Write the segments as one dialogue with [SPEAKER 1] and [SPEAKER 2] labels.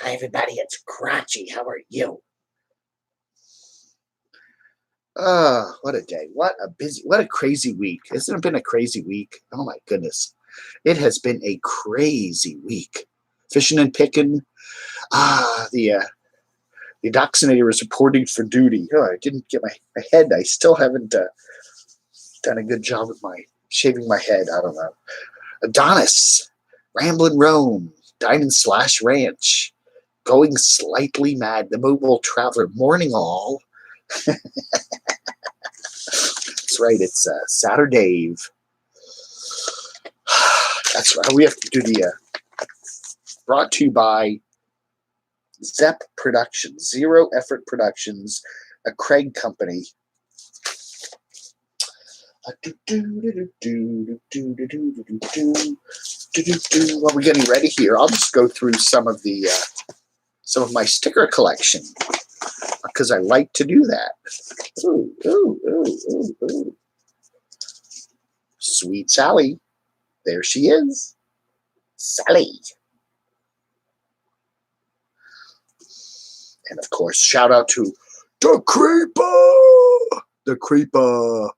[SPEAKER 1] Hi, everybody. It's Crotchy. How are you? What a day. What a crazy week. Hasn't it been a crazy week? Oh, my goodness. It has been a crazy week. Fishing and picking. The vaccinator is reporting for duty. Oh, I didn't get my head. I still haven't done a good job with shaving my head. I don't know. Adonis, Ramblin' Rome, Dine / Ranch, Going Slightly Mad, The Mobile Traveler, Morning All. That's right, it's SaturDAVE. That's right, we have to do the, brought to you by Zep Productions, Zero Effort Productions, a Craig company. While we're getting ready here, I'll just go through some of my sticker collection because I like to do that. Ooh. Sweet Sally, there she is, Sally. And of course, shout out to the Creeper. The Creeper.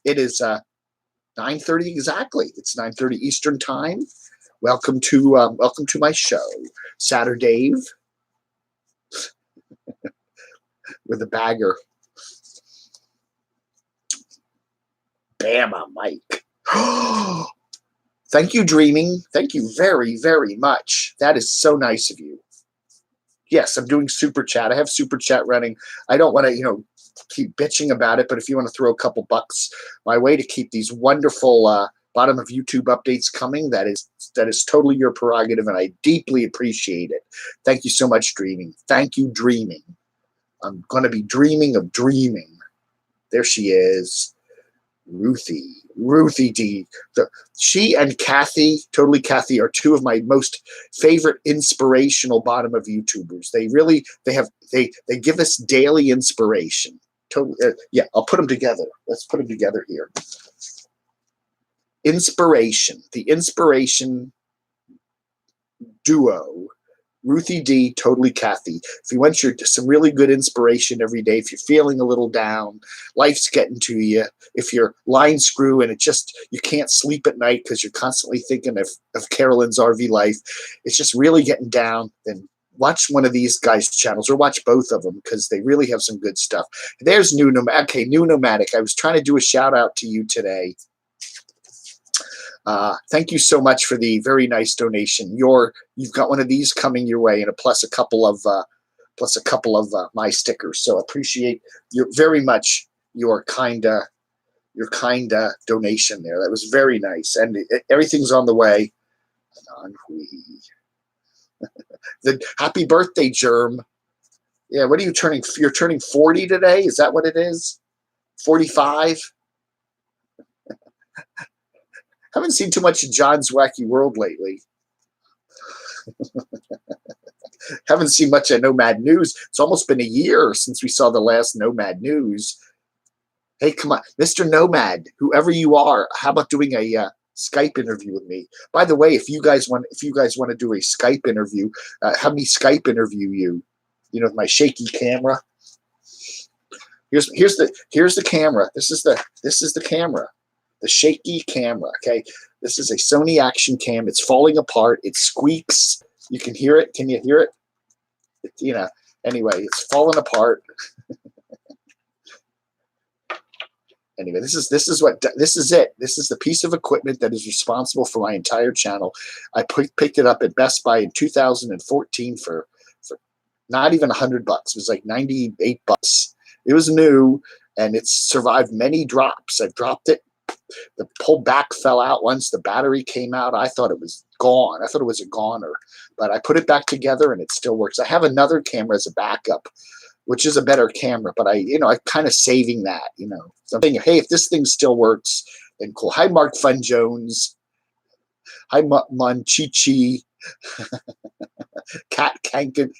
[SPEAKER 1] It is 9:30 exactly. It's 9:30 Eastern Time. Welcome to my show, SaturDAVE, with a bagger. Bama Mike. Thank you, Dreaming. Thank you very, very much. That is so nice of you. Yes, I'm doing Super Chat. I have Super Chat running. I don't want to, keep bitching about it, but if you want to throw a couple bucks my way to keep these wonderful bottom of YouTube updates coming, that is totally your prerogative, and I deeply appreciate it. Thank you so much, Dreaming. Thank you, Dreaming. I'm going to be dreaming of dreaming. There she is, Ruthie D. She and Kathy, Totally Kathy, are two of my most favorite inspirational bottom of YouTubers. They give us daily inspiration. Yeah, I'll put them together. Let's put them together here. Inspiration, the inspiration duo, Ruthie D, Totally Kathy. If you want some really good inspiration every day, if you're feeling a little down, life's getting to you, if you're line screw and you can't sleep at night because you're constantly thinking of Carolyn's RV life, it's just really getting down, then watch one of these guys' channels, or watch both of them, because they really have some good stuff. There's New Nomadic. Okay, New Nomadic. I was trying to do a shout out to you today. Thank you so much for the very nice donation. You've got one of these coming your way, and plus a couple of my stickers. So appreciate very much your kind donation there. That was very nice, and everything's on the way. The happy birthday, Germ. Yeah, what are you turning? You're turning 40 today? Is that what it is? 45? Haven't seen too much of John's Wacky World lately. Haven't seen much of Nomad News. It's almost been a year since we saw the last Nomad News. Hey, come on, Mr. Nomad, whoever you are, how about doing a Skype interview with me? By the way, if you guys want to do a Skype interview, have me Skype interview you. With my shaky camera. Here's the camera. This is the camera. The shaky camera. Okay, this is a Sony Action Cam. It's falling apart. It squeaks. You can hear it. Can you hear it? Anyway, it's falling apart. Anyway, this is it. This is the piece of equipment that is responsible for my entire channel. I picked it up at Best Buy in 2014 for not even $100. It was like $98. It was new, and it's survived many drops. I've dropped it. The pull back fell out once the battery came out. I thought it was gone. I thought it was a goner, but I put it back together and it still works. I have another camera as a backup, which is a better camera, but I'm kind of saving that, So I'm thinking, hey, if this thing still works, then cool. Hi, Mark Fun Jones. Hi, Mon Chi. Cat Kankin.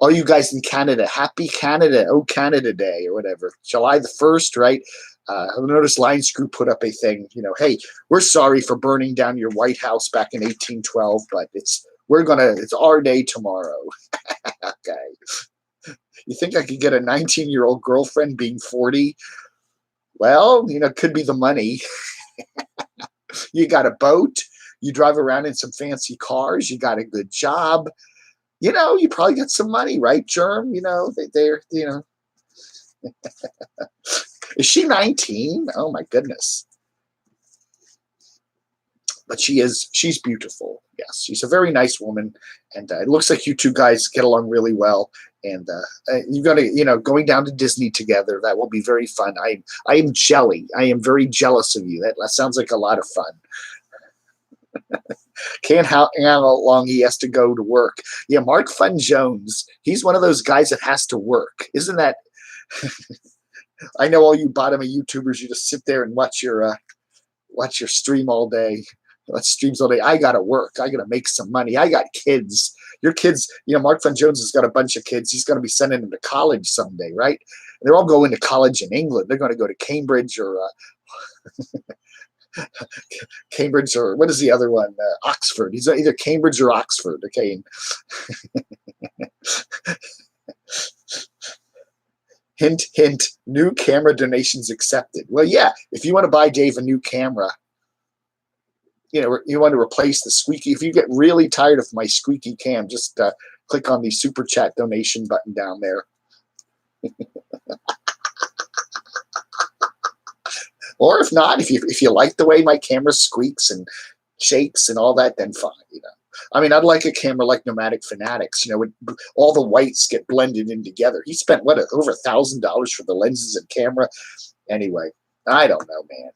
[SPEAKER 1] all you guys in Canada, happy Canada, oh Canada Day or whatever, July the 1st, right? I noticed Line Screw put up a thing, you know, hey, we're sorry for burning down your White House back in 1812, but it's our day tomorrow. Okay. You think I could get a 19-year-old girlfriend being 40? Well, you know, it could be the money. You got a boat, you drive around in some fancy cars, you got a good job. You know, you probably got some money, right, Germ? You know, they're, you know. Is she 19? Oh my goodness. But she's beautiful. Yes, she's a very nice woman. And it looks like you two guys get along really well. And you're going to, you know, going down to Disney together. That will be very fun. I am jelly. I am very jealous of you. That sounds like a lot of fun. Can't handle how long he has to go to work. Yeah, Mark Fun Jones. He's one of those guys that has to work. Isn't that? I know all you bottom of YouTubers, you just sit there and watch your stream all day. Watch streams all day. I gotta work. I gotta make some money. I got kids. Your kids, you know, Mark Fun Jones has got a bunch of kids. He's gonna be sending them to college someday, right? And they're all going to college in England. They're going to go to Cambridge or Cambridge or what is the other one? Oxford. He's either Cambridge or Oxford. Okay. Hint, hint, new camera donations accepted. Well, yeah, if you want to buy Dave a new camera, you know, you want to replace the squeaky. If you get really tired of my squeaky cam, just click on the super chat donation button down there. Or if not, if you like the way my camera squeaks and shakes and all that, then fine, you know. I mean, I'd like a camera like Nomadic Fanatics, you know, when all the whites get blended in together. He spent, what, over $1,000 for the lenses and camera? Anyway, I don't know, man.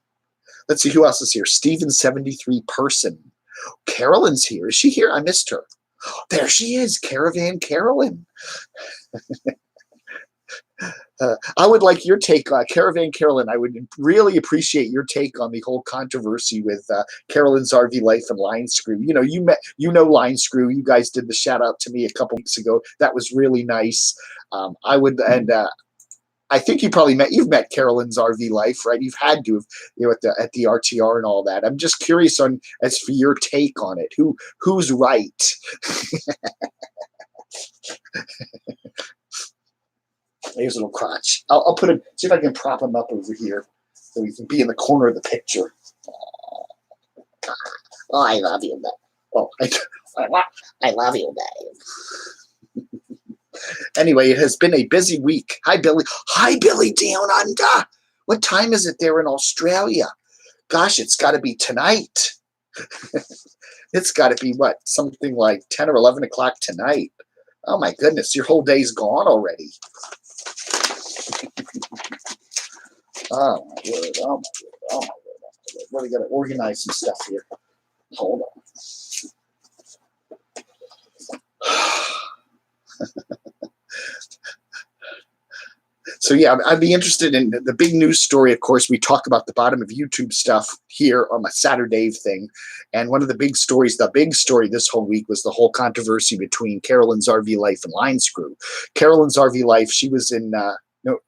[SPEAKER 1] Let's see, who else is here? Steven73 Person. Carolyn's here. Is she here? I missed her. There she is, Caravan Carolyn. I would like your take, Caravan Carolyn. I would really appreciate your take on the whole controversy with Carolyn's RV Life and Line Screw. You know, Line Screw. You guys did the shout out to me a couple weeks ago. That was really nice. I would, and I think you've met Carolyn's RV Life, right? You've had to have, you know, at the RTR and all that. I'm just curious as for your take on it. Who's right? Here's a little crotch. I'll put it. See if I can prop him up over here so he can be in the corner of the picture. Oh, I love you, Dave. Oh, I love you, Dave. Anyway, it has been a busy week. Hi, Billy. Hi, Billy down under. What time is it there in Australia? Gosh, it's got to be tonight. It's got to be what? Something like 10 or 11 o'clock tonight. Oh my goodness, your whole day's gone already. Oh my word, oh my word, oh my word, oh my word. Really got to organize some stuff here. Hold on. So yeah, I'd be interested in the big news story. Of course, we talk about the bottom of YouTube stuff here on my SaturDAVE thing. And one of the big stories, this whole week was the whole controversy between Carolyn's RV Life and Line Screw. Carolyn's RV Life, she was in,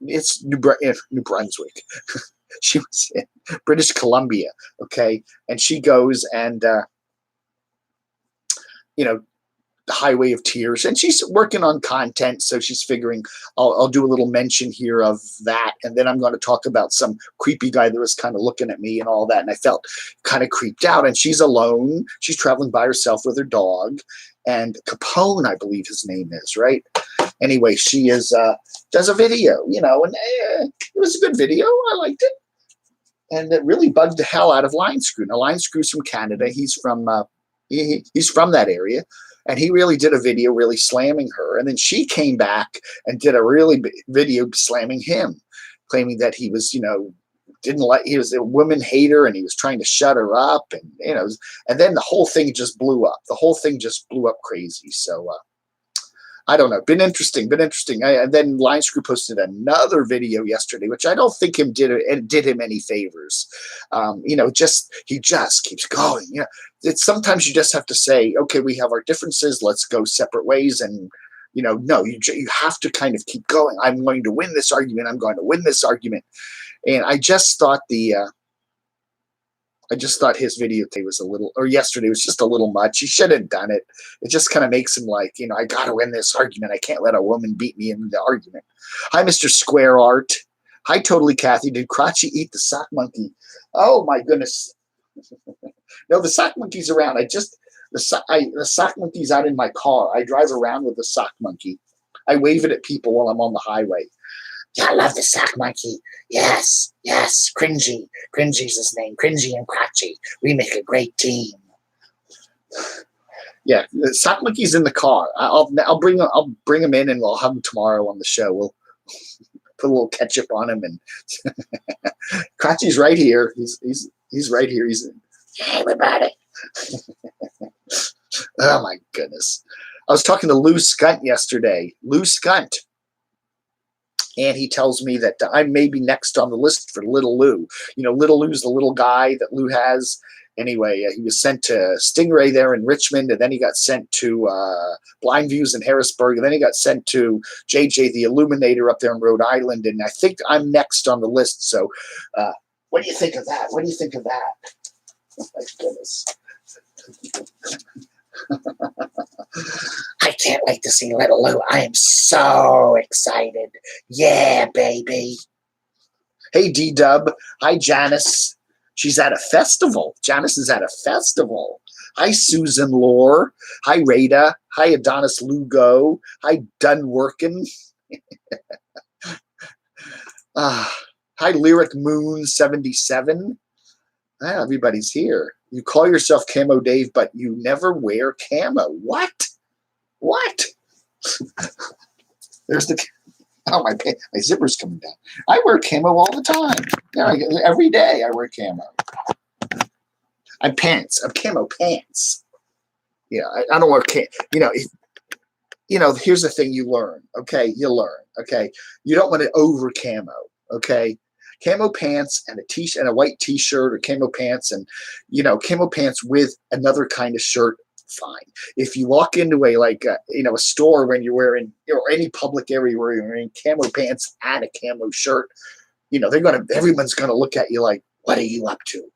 [SPEAKER 1] it's New Brunswick. She was in British Columbia, okay? And she goes and, you know, the Highway of Tears, and she's working on content, so she's figuring I'll do a little mention here of that, and then I'm going to talk about some creepy guy that was kind of looking at me and all that, and I felt kind of creeped out. And she's alone, she's traveling by herself with her dog, and Capone, I believe his name is, right? Anyway, she does a video, you know, and it was a good video. I liked it, and it really bugged the hell out of Line Screw. Now, Line Screw's from Canada. He's from he's from that area. And he really did a video really slamming her. And then she came back and did a really big video slamming him, claiming that he was, you know, he was a woman hater and he was trying to shut her up. And, you know, and then the whole thing just blew up. The whole thing just blew up crazy. So, I don't know. Been interesting. And then Line Screw posted another video yesterday, which I don't think did him any favors. You know, he just keeps going. You know, sometimes you just have to say, okay, we have our differences. Let's go separate ways. And No, you have to kind of keep going. I'm going to win this argument. I'm going to win this argument. And I just thought his video today was a little, or yesterday was just a little much. He should have done it. It just kind of makes him like, I got to win this argument. I can't let a woman beat me in the argument. Hi, Mr. Square Art. Hi, Totally Kathy. Did Crotchy eat the sock monkey? Oh, my goodness. No, the sock monkey's around. The sock monkey's out in my car. I drive around with the sock monkey. I wave it at people while I'm on the highway. Yeah, I love the sock monkey. Yes, Cringy. Cringy's his name. Cringy and Crotchy. We make a great team. Yeah, the sock monkey's in the car. I'll bring him in, and we'll have him tomorrow on the show. We'll put a little ketchup on him, and Crotchy's right here. He's right here. Hey, everybody. Oh my goodness. I was talking to Lou Skunt yesterday. Lou Skunt. And he tells me that I may be next on the list for Little Lou. Little Lou's the little guy that Lou has. Anyway, he was sent to Stingray there in Richmond, and then he got sent to Blind Views in Harrisburg, and then he got sent to JJ the Illuminator up there in Rhode Island, and I think I'm next on the list. So what do you think of that? What do you think of that? Oh, my goodness. I can't wait to see Little Lou. I am so excited. Yeah, baby. Hey, D-Dub. Hi, Janice. She's at a festival. Janice is at a festival. Hi, Susan Lore. Hi, Rada. Hi, Adonis Lugo. Hi, Dunworkin. Hi, Lyric Moon 77. Everybody's here. You call yourself Camo Dave, but you never wear camo. What? There's my zipper's coming down. I wear camo all the time. Every day I wear camo. I'm camo pants. Yeah, I don't wear camo. Here's the thing you learn. Okay, Okay, you don't want to over camo. Okay. Camo pants and a t-shirt and a white t-shirt, or camo pants and camo pants with another kind of shirt, fine. If you walk into a store when you're wearing, or any public area where you're wearing camo pants and a camo shirt, everyone's gonna look at you like, what are you up to?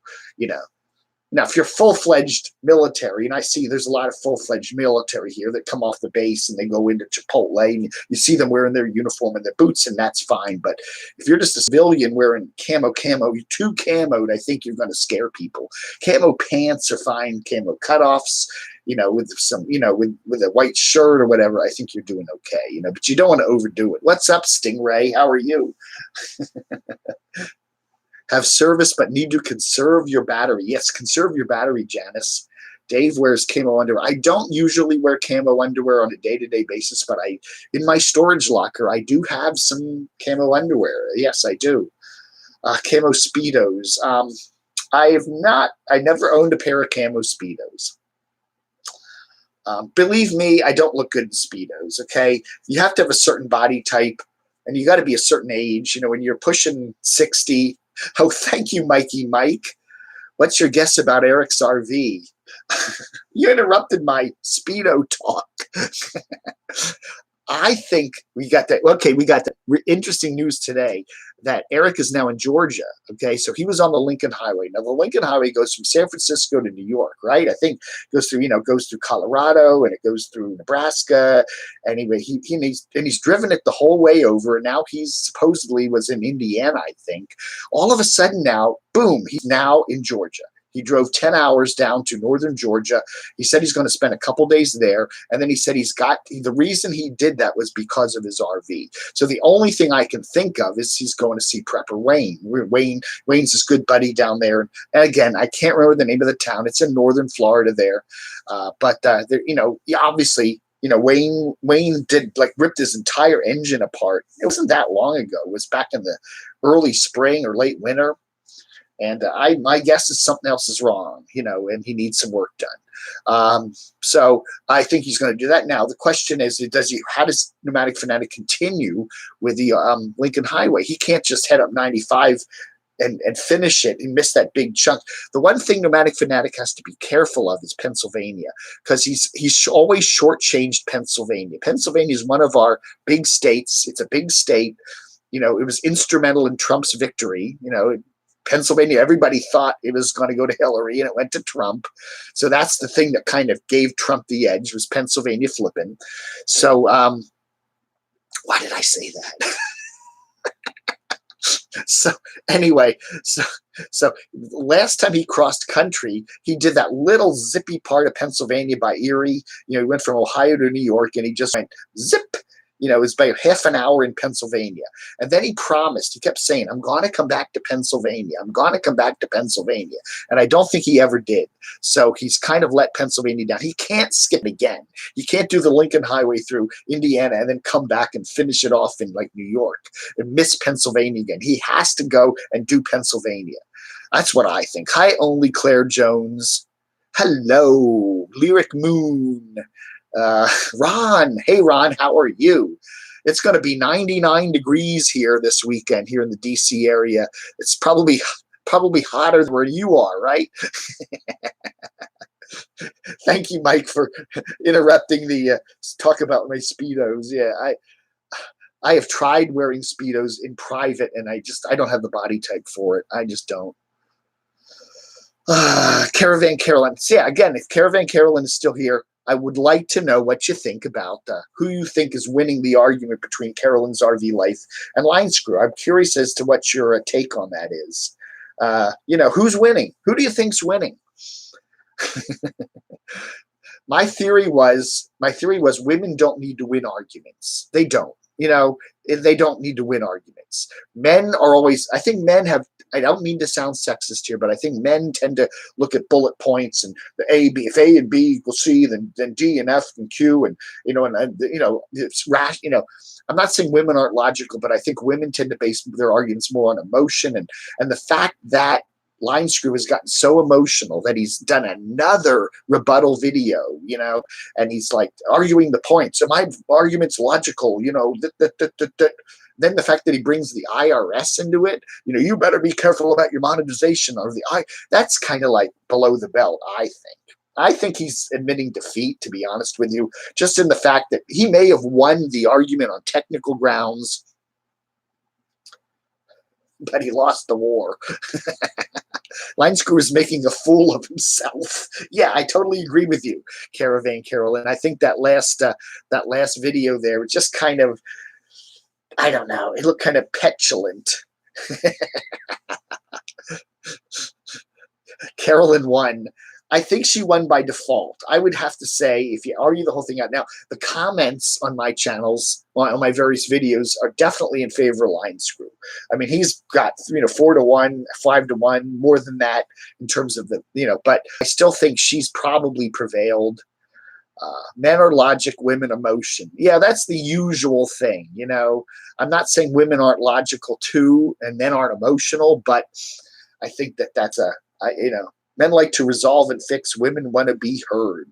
[SPEAKER 1] Now, if you're full-fledged military, and I see there's a lot of full-fledged military here that come off the base and they go into Chipotle, and you see them wearing their uniform and their boots, and that's fine. But if you're just a civilian wearing camo, too camoed, I think you're going to scare people. Camo pants are fine. Camo cutoffs, with some, with a white shirt or whatever, I think you're doing okay. But you don't want to overdo it. What's up, Stingray? How are you? Have service, but need to conserve your battery. Yes, conserve your battery, Janice. Dave wears camo underwear. I don't usually wear camo underwear on a day-to-day basis, but in my storage locker, I do have some camo underwear. Yes, I do. Camo Speedos. I never owned a pair of camo Speedos. Believe me, I don't look good in Speedos, okay? You have to have a certain body type, and you got to be a certain age. When you're pushing 60, oh, thank you, Mikey Mike. What's your guess about Eric's RV? You interrupted my Speedo talk. I think we got that. Okay, we got the interesting news today that Eric is now in Georgia. Okay, so he was on the Lincoln Highway. Now, the Lincoln Highway goes from San Francisco to New York, right? I think goes through, goes through Colorado, and it goes through Nebraska. Anyway, he's driven it the whole way over, and now he's supposedly was in Indiana, I think. All of a sudden now, boom, he's now in Georgia. He drove 10 hours down to northern Georgia. He said he's going to spend a couple days there. And then he said the reason he did that was because of his RV. So the only thing I can think of is he's going to see Prepper Wayne. Wayne's his good buddy down there. And again, I can't remember the name of the town. It's in northern Florida there. Obviously, Wayne did ripped his entire engine apart. It wasn't that long ago. It was back in the early spring or late winter. And my guess is something else is wrong, and he needs some work done. So I think he's going to do that now. The question is, how does Pneumatic Fanatic continue with the Lincoln Highway? He can't just head up 95, and finish it and miss that big chunk. The one thing Nomadic Fanatic has to be careful of is Pennsylvania, because he's always shortchanged Pennsylvania. Pennsylvania is one of our big states. It's a big state. You know, it was instrumental in Trump's victory. You know, Pennsylvania, everybody thought it was going to go to Hillary, and it went to Trump. So that's the thing that kind of gave Trump the edge, was Pennsylvania flipping. So why did I say that? So anyway, so last time he crossed country, he did that little zippy part of Pennsylvania by Erie. You know, he went from Ohio to New York, and he just went zip. You know, it was about half an hour in Pennsylvania. And then he promised, he kept saying, I'm going to come back to Pennsylvania. I'm going to come back to Pennsylvania. And I don't think he ever did. So he's kind of let Pennsylvania down. He can't skip again. He can't do the Lincoln Highway through Indiana and then come back and finish it off in like New York and miss Pennsylvania again. He has to go and do Pennsylvania. That's what I think. Hi, only Claire Jones. Hello, Lyric Moon. Ron, hey Ron, how are you? It's going to be 99 degrees here this weekend here in the DC area. It's probably hotter than where you are, right? Thank you, Mike, for interrupting the talk about my Speedos. Yeah, I have tried wearing Speedos in private, and I don't have the body type for it. I just don't. Caravan Carolyn. So yeah, again, if Caravan Carolyn is still here, I would like to know what you think about who you think is winning the argument between Carolyn's RV Life and Line Screw. I'm curious as to what your take on that is. You know, who's winning? Who do you think's winning? My theory was women don't need to win arguments. They don't. You know, they don't need to win arguments. Men are always, I think men have, I don't mean to sound sexist here, but I think men tend to look at bullet points and the A, B, if A and B equal C, then D and F and Q, and, you know, it's rash, you know, I'm not saying women aren't logical, but I think women tend to base their arguments more on emotion, and the fact that Line Screw has gotten so emotional that he's done another rebuttal video, you know, and he's like arguing the points. So my argument's logical, you know, Then the fact that he brings the IRS into it, you know, you better be careful about your monetization or that's kind of like below the belt, I think. I think he's admitting defeat, to be honest with you, just in the fact that he may have won the argument on technical grounds, but he lost the war. Line Screw is making a fool of himself. Yeah, I totally agree with you, Caravan Carolyn. I think that last video there was just kind of, I don't know, it looked kind of petulant. Carolyn won. I think she won by default. I would have to say, if you argue the whole thing out now, the comments on my channels, on my various videos, are definitely in favor of Line Screw. I mean, he's got 4-1, 5-1, more than that in terms of the, you know, but I still think she's probably prevailed. Men are logic, women emotion. Yeah, that's the usual thing, you know. I'm not saying women aren't logical too and men aren't emotional, but I think that's you know, men like to resolve and fix. Women want to be heard.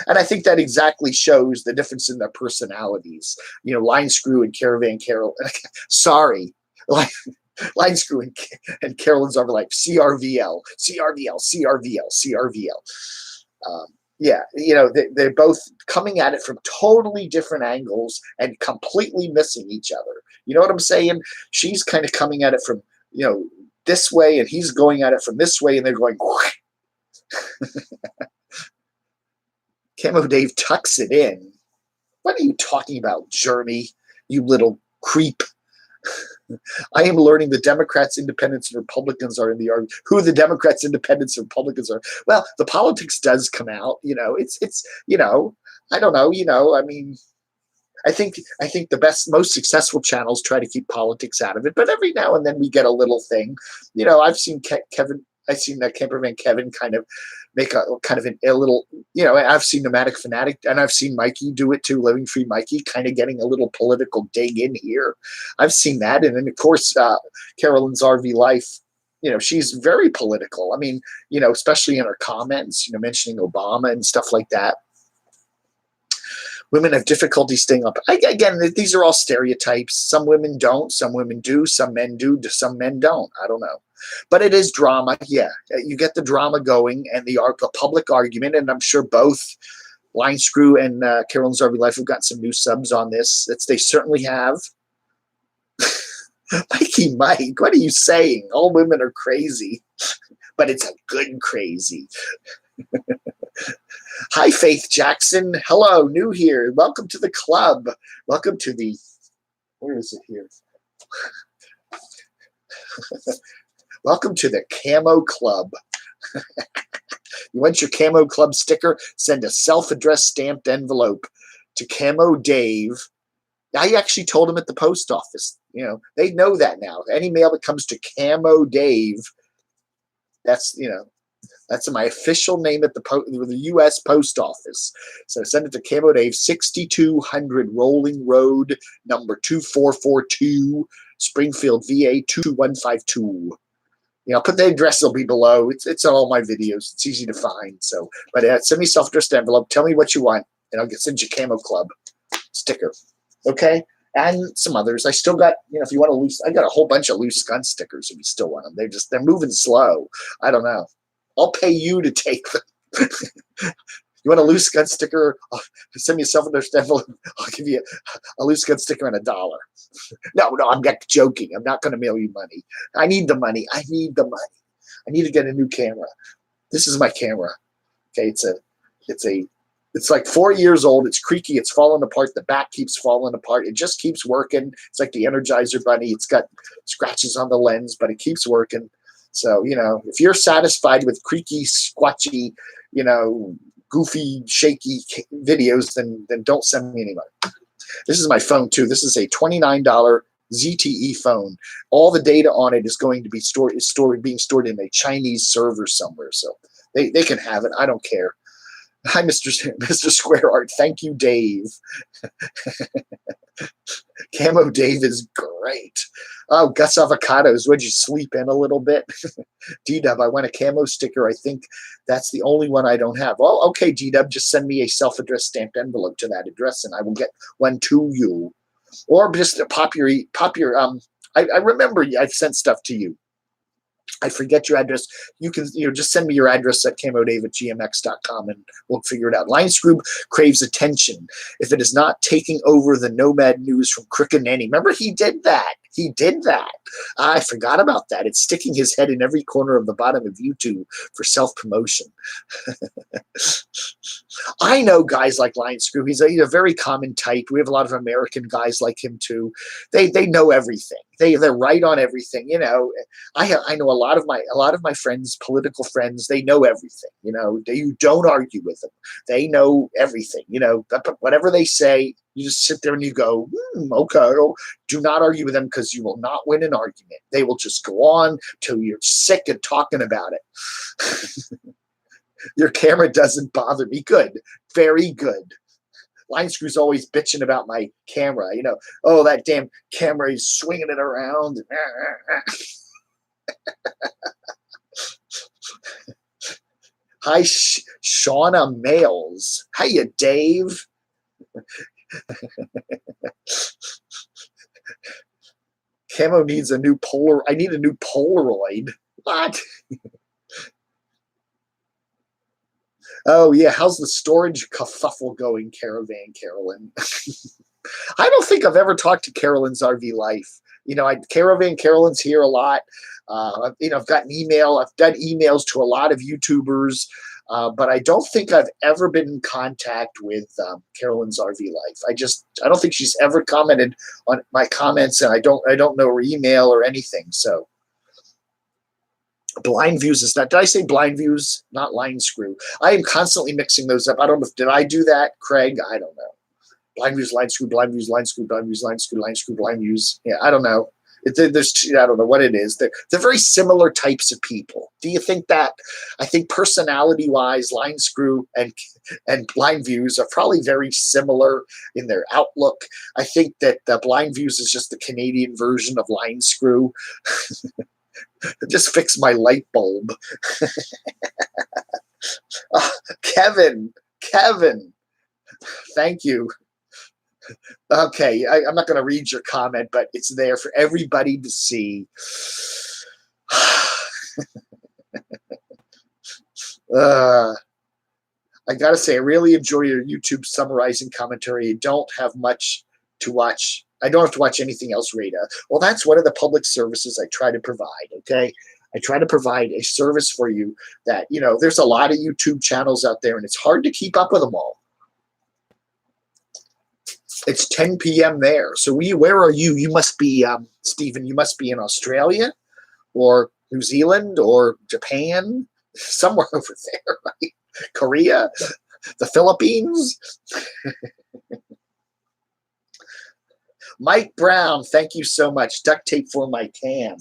[SPEAKER 1] And I think that exactly shows the difference in their personalities. You know, Line Screw and Caravan Carol. Sorry. Line Screw and Carolyn's over like CRVL, CRVL, CRVL, CRVL. Yeah, you know, they're both coming at it from totally different angles and completely missing each other. You know what I'm saying? She's kind of coming at it from, you know, this way, and he's going at it from this way, and they're going. CamoDAVE tucks it in. What are you talking about, Jeremy? You little creep. I am learning the Democrats, Independents, and Republicans are in the argument. Who the Democrats, Independents, and Republicans are? Well, the politics does come out. You know, it's you know, I don't know. You know, I mean, I think the most successful channels try to keep politics out of it, but every now and then we get a little thing. You know, I've seen that Camperman Kevin kind of make a little, you know, I've seen Nomadic Fanatic, and I've seen Mikey do it too, Living Free Mikey, kind of getting a little political dig in here. I've seen that. And then, of course, Carolyn's RV Life, you know, she's very political. I mean, you know, especially in her comments, you know, mentioning Obama and stuff like that. Women have difficulty staying up. Again, these are all stereotypes. Some women don't. Some women do. Some men do. Some men don't. I don't know. But it is drama. Yeah, you get the drama going and the public argument. And I'm sure both Line Screw and Carolyn's RV Life have got some new subs on this. They certainly have. Mikey Mike, what are you saying? All women are crazy. But it's a good crazy. Hi, Faith Jackson. Hello, new here. Welcome to the club. Welcome to the, where is it here? Welcome to the Camo Club. You want your Camo Club sticker? Send a self-addressed stamped envelope to camodave. I actually told them at the post office. You know, they know that now. Any mail that comes to camodave, that's, you know, that's my official name at the U.S. Post Office. So send it to camodave, 6200 Rolling Road, number 2442, Springfield, VA 22152. You know, put the address, will be below. It's on all my videos. It's easy to find. So, but send me self-addressed envelope. Tell me what you want, and I'll send you Camo Club sticker. Okay, and some others. I still got, you know, if you want to loose, I got a whole bunch of loose gun stickers. If you still want them, they're moving slow. I don't know. I'll pay you to take them. You want a loose gun sticker? Send me a self-addressed envelope. I'll give you a loose gun sticker and $1. No, I'm not joking. I'm not going to mail you money. I need the money. I need the money. I need to get a new camera. This is my camera. Okay, it's like 4 years old. It's creaky. It's falling apart. The back keeps falling apart. It just keeps working. It's like the Energizer Bunny. It's got scratches on the lens, but it keeps working. So, you know, if you're satisfied with creaky, squatchy, you know, goofy, shaky videos, then don't send me any money. This is my phone, too. This is a $29 ZTE phone. All the data on it is going to be being stored in a Chinese server somewhere. So they can have it. I don't care. Hi, Mr. Square Art. Thank you, Dave. Camo Dave is great. Oh, Gus Avocados, would you sleep in a little bit? D-Dub, I want a camo sticker. I think that's the only one I don't have. Well, okay, D-Dub, just send me a self-addressed stamped envelope to that address, and I will get one to you. Or just pop your I remember I've sent stuff to you. I forget your address. You can just send me your address at camodave@gmx.com and we'll figure it out. Line Screw craves attention. If it is not taking over the Nomad News from Crooked Nanny. Remember, he did that. He did that. I forgot about that. It's sticking his head in every corner of the bottom of YouTube for self-promotion. I know guys like Line Screw. He's a very common type. We have a lot of American guys like him too. They know everything. They're right on everything. You know, I know a lot of my friends, political friends. They know everything. You know, you don't argue with them. They know everything. You know, whatever they say, you just sit there and you go, okay. Do not argue with them because you will not win an argument. They will just go on till you're sick of talking about it. Your camera doesn't bother me. Good. Very good. Line Screw's always bitching about my camera. You know, oh, that damn camera is swinging it around. Hi, Shauna Males. Hiya, Dave. Camo needs a new I need a new Polaroid. What? Oh, yeah. How's the storage kerfuffle going, Caravan Carolyn? I don't think I've ever talked to Carolyn's RV Life. You know, Caravan Carolyn's here a lot. You know, I've gotten email. I've done emails to a lot of YouTubers, but I don't think I've ever been in contact with Carolyn's RV Life. I don't think she's ever commented on my comments, and I don't know her email or anything. So. Blind Views is not. Did I say Blind Views? Not Line Screw. I am constantly mixing those up. I don't know. Did I do that, Craig? I don't know. Blind Views, Line Screw, Blind Views, Line Screw, Blind Views, Line Screw, Line Screw, Blind Views. Yeah, I don't know. I don't know what it is. They're very similar types of people. Do you think that? I think personality-wise, Line Screw and Blind Views are probably very similar in their outlook. I think that Blind Views is just the Canadian version of Line Screw. Just fix my light bulb. Kevin. Thank you. Okay, I'm not going to read your comment, but it's there for everybody to see. I got to say, I really enjoy your YouTube summarizing commentary. You don't have much to watch. I don't have to watch anything else, Rita. Well, that's one of the public services I try to provide, okay? I try to provide a service for you that, there's a lot of YouTube channels out there, and it's hard to keep up with them all. It's 10 p.m. there. So where are you? You must be, Stephen, you must be in Australia or New Zealand or Japan, somewhere over there, right? Korea, the Philippines. Mike Brown, thank you so much. Duct tape for my cam.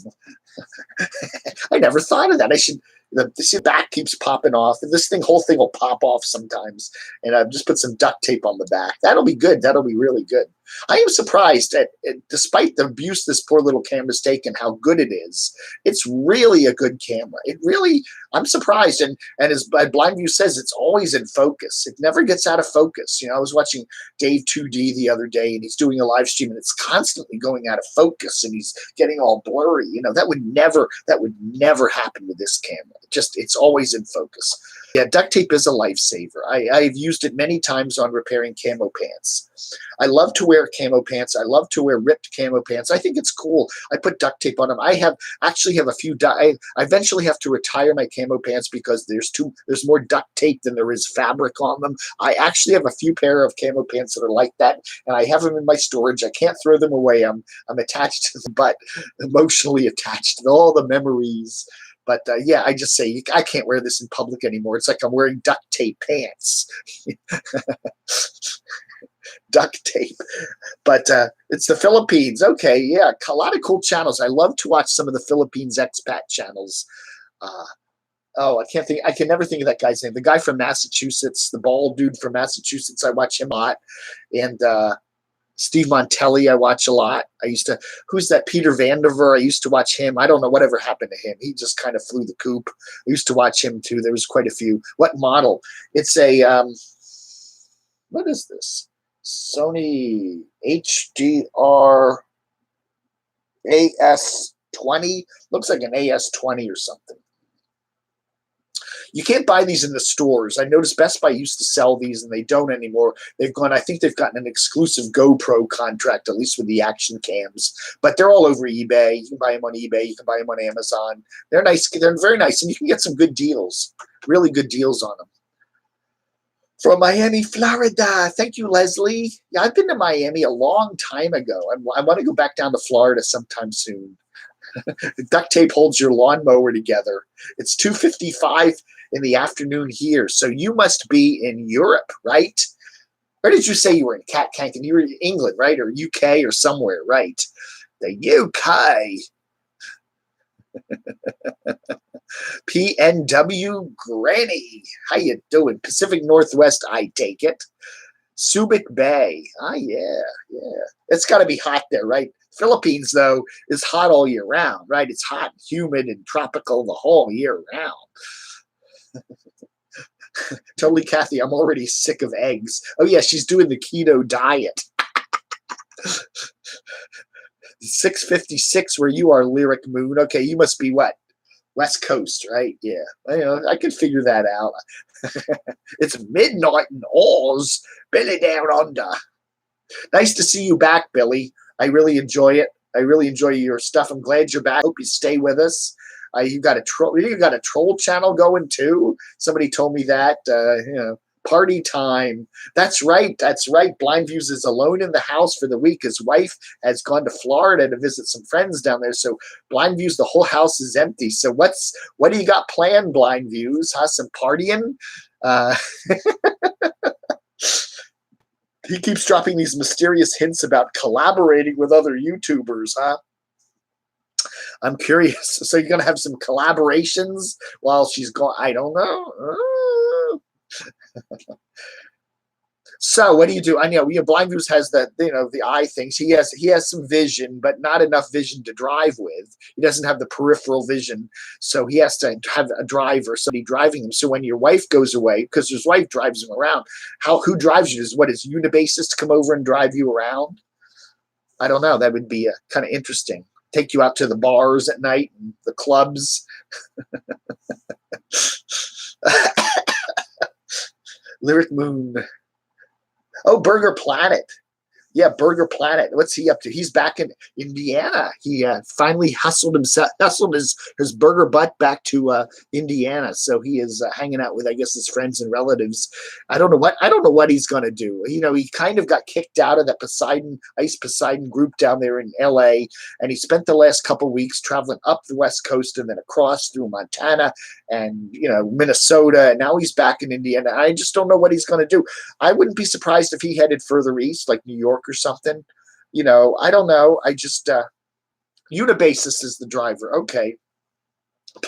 [SPEAKER 1] I never thought of that. I should. The back keeps popping off, and this whole thing will pop off sometimes. And I've just put some duct tape on the back. That'll be good. That'll be really good. I am surprised at, despite the abuse this poor little camera's taken, how good it is. It's really a good camera. It really, I'm surprised. And as Blindview says, it's always in focus. It never gets out of focus. I was watching Dave 2D the other day, and he's doing a live stream, and it's constantly going out of focus, and he's getting all blurry. That would never happen with this camera. It's always in focus. Yeah, duct tape is a lifesaver. I've used it many times on repairing camo pants. I love to wear camo pants. I love to wear ripped camo pants. I think it's cool. I put duct tape on them. I actually have a few. I eventually have to retire my camo pants because there's more duct tape than there is fabric on them. I actually have a few pair of camo pants that are like that, and I have them in my storage. I can't throw them away. I'm attached to them, but emotionally attached to all the memories. But yeah, I just say I can't wear this in public anymore. It's like I'm wearing duct tape pants. Duct tape. But it's the Philippines. Okay, yeah, a lot of cool channels. I love to watch some of the Philippines expat channels. I can never think of that guy's name. The guy from Massachusetts, the bald dude from Massachusetts, I watch him a lot. And Steve Montelli, I watch a lot. Who's that? Peter Vandiver. I used to watch him. I don't know whatever happened to him. He just kind of flew the coop. I used to watch him too. There was quite a few. What model? It's a, what is this? Sony HDR AS20. Looks like an AS20 or something. You can't buy these in the stores. I noticed Best Buy used to sell these, and they don't anymore. I think they've gotten an exclusive GoPro contract, at least with the action cams. But they're all over eBay. You can buy them on eBay. You can buy them on Amazon. They're nice. They're very nice, and you can get some good deals, really good deals on them. From Miami, Florida. Thank you, Leslie. Yeah, I've been to Miami a long time ago. I want to go back down to Florida sometime soon. Duct tape holds your lawnmower together. It's 2:55 in the afternoon here, so you must be in Europe, right? Where did you say you were in? Kankin? You were in England, right? Or UK or somewhere, right? The UK. PNW Granny. How you doing? Pacific Northwest, I take it. Subic Bay. Yeah. It's got to be hot there, right? Philippines, though, is hot all year round, right? It's hot, humid, and tropical the whole year round. Totally, Kathy, I'm already sick of eggs. Oh, yeah, she's doing the keto diet. 6:56 where you are, Lyric Moon. Okay, you must be what? West Coast, right? Yeah, I could figure that out. It's midnight in Oz. Billy down under. Nice to see you back, Billy. I really enjoy it. I really enjoy your stuff. I'm glad you're back. Hope you stay with us. You got a troll channel going too. Somebody told me that. Party time. That's right. Blindviews is alone in the house for the week. His wife has gone to Florida to visit some friends down there. So Blindviews, the whole house is empty. So what do you got planned, Blindviews? Huh? Some partying? He keeps dropping these mysterious hints about collaborating with other YouTubers, huh? I'm curious. So you're going to have some collaborations while she's gone? I don't know. So what do you do? I know, Blind Views has the, the eye things. He has some vision, but not enough vision to drive with. He doesn't have the peripheral vision, so he has to have a driver, somebody driving him. So when your wife goes away, because his wife drives him around, who drives you? Is Unibasis to come over and drive you around? I don't know. That would be kind of interesting. Take you out to the bars at night and the clubs. Lyric Moon. Oh, Burger Planet. Yeah, Burger Planet. What's he up to? He's back in Indiana. He finally hustled his burger butt back to Indiana. So he is hanging out with, I guess, his friends and relatives. I don't know what he's going to do. He kind of got kicked out of that Ice Poseidon group down there in L.A. And he spent the last couple weeks traveling up the West Coast and then across through Montana and Minnesota. And now he's back in Indiana. I just don't know what he's going to do. I wouldn't be surprised if he headed further east, like New York or something. I don't know. I just Unibasis is the driver. Okay.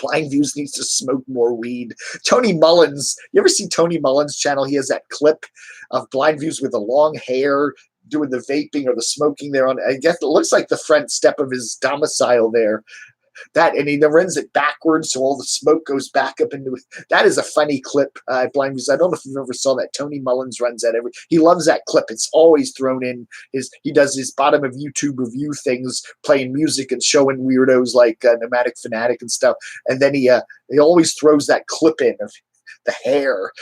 [SPEAKER 1] Blind Views needs to smoke more weed. Tony Mullins. You ever see Tony Mullins' channel? He has that clip of Blind Views with the long hair doing the vaping or the smoking there on. I guess it looks like the front step of his domicile there. And he runs it backwards, so all the smoke goes back up into it. That is a funny clip, Blind Views. I don't know if you ever saw that. Tony Mullins runs that he loves that clip. It's always thrown in he does his bottom of YouTube review things, playing music and showing weirdos like Nomadic Fanatic and stuff. And then he always throws that clip in of the hair.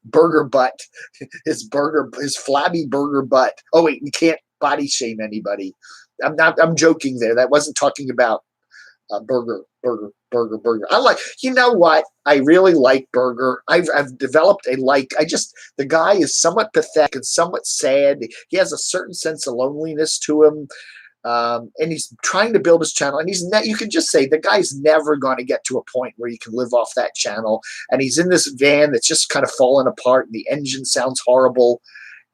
[SPEAKER 1] Burger butt. His flabby burger butt. Oh wait, we can't body shame anybody. I'm joking there. That wasn't talking about Burger. I like, what? I really like Burger. I've developed the guy is somewhat pathetic and somewhat sad. He has a certain sense of loneliness to him. And he's trying to build his channel, and you can just say the guy's never going to get to a point where he can live off that channel. And he's in this van that's just kind of falling apart, and the engine sounds horrible.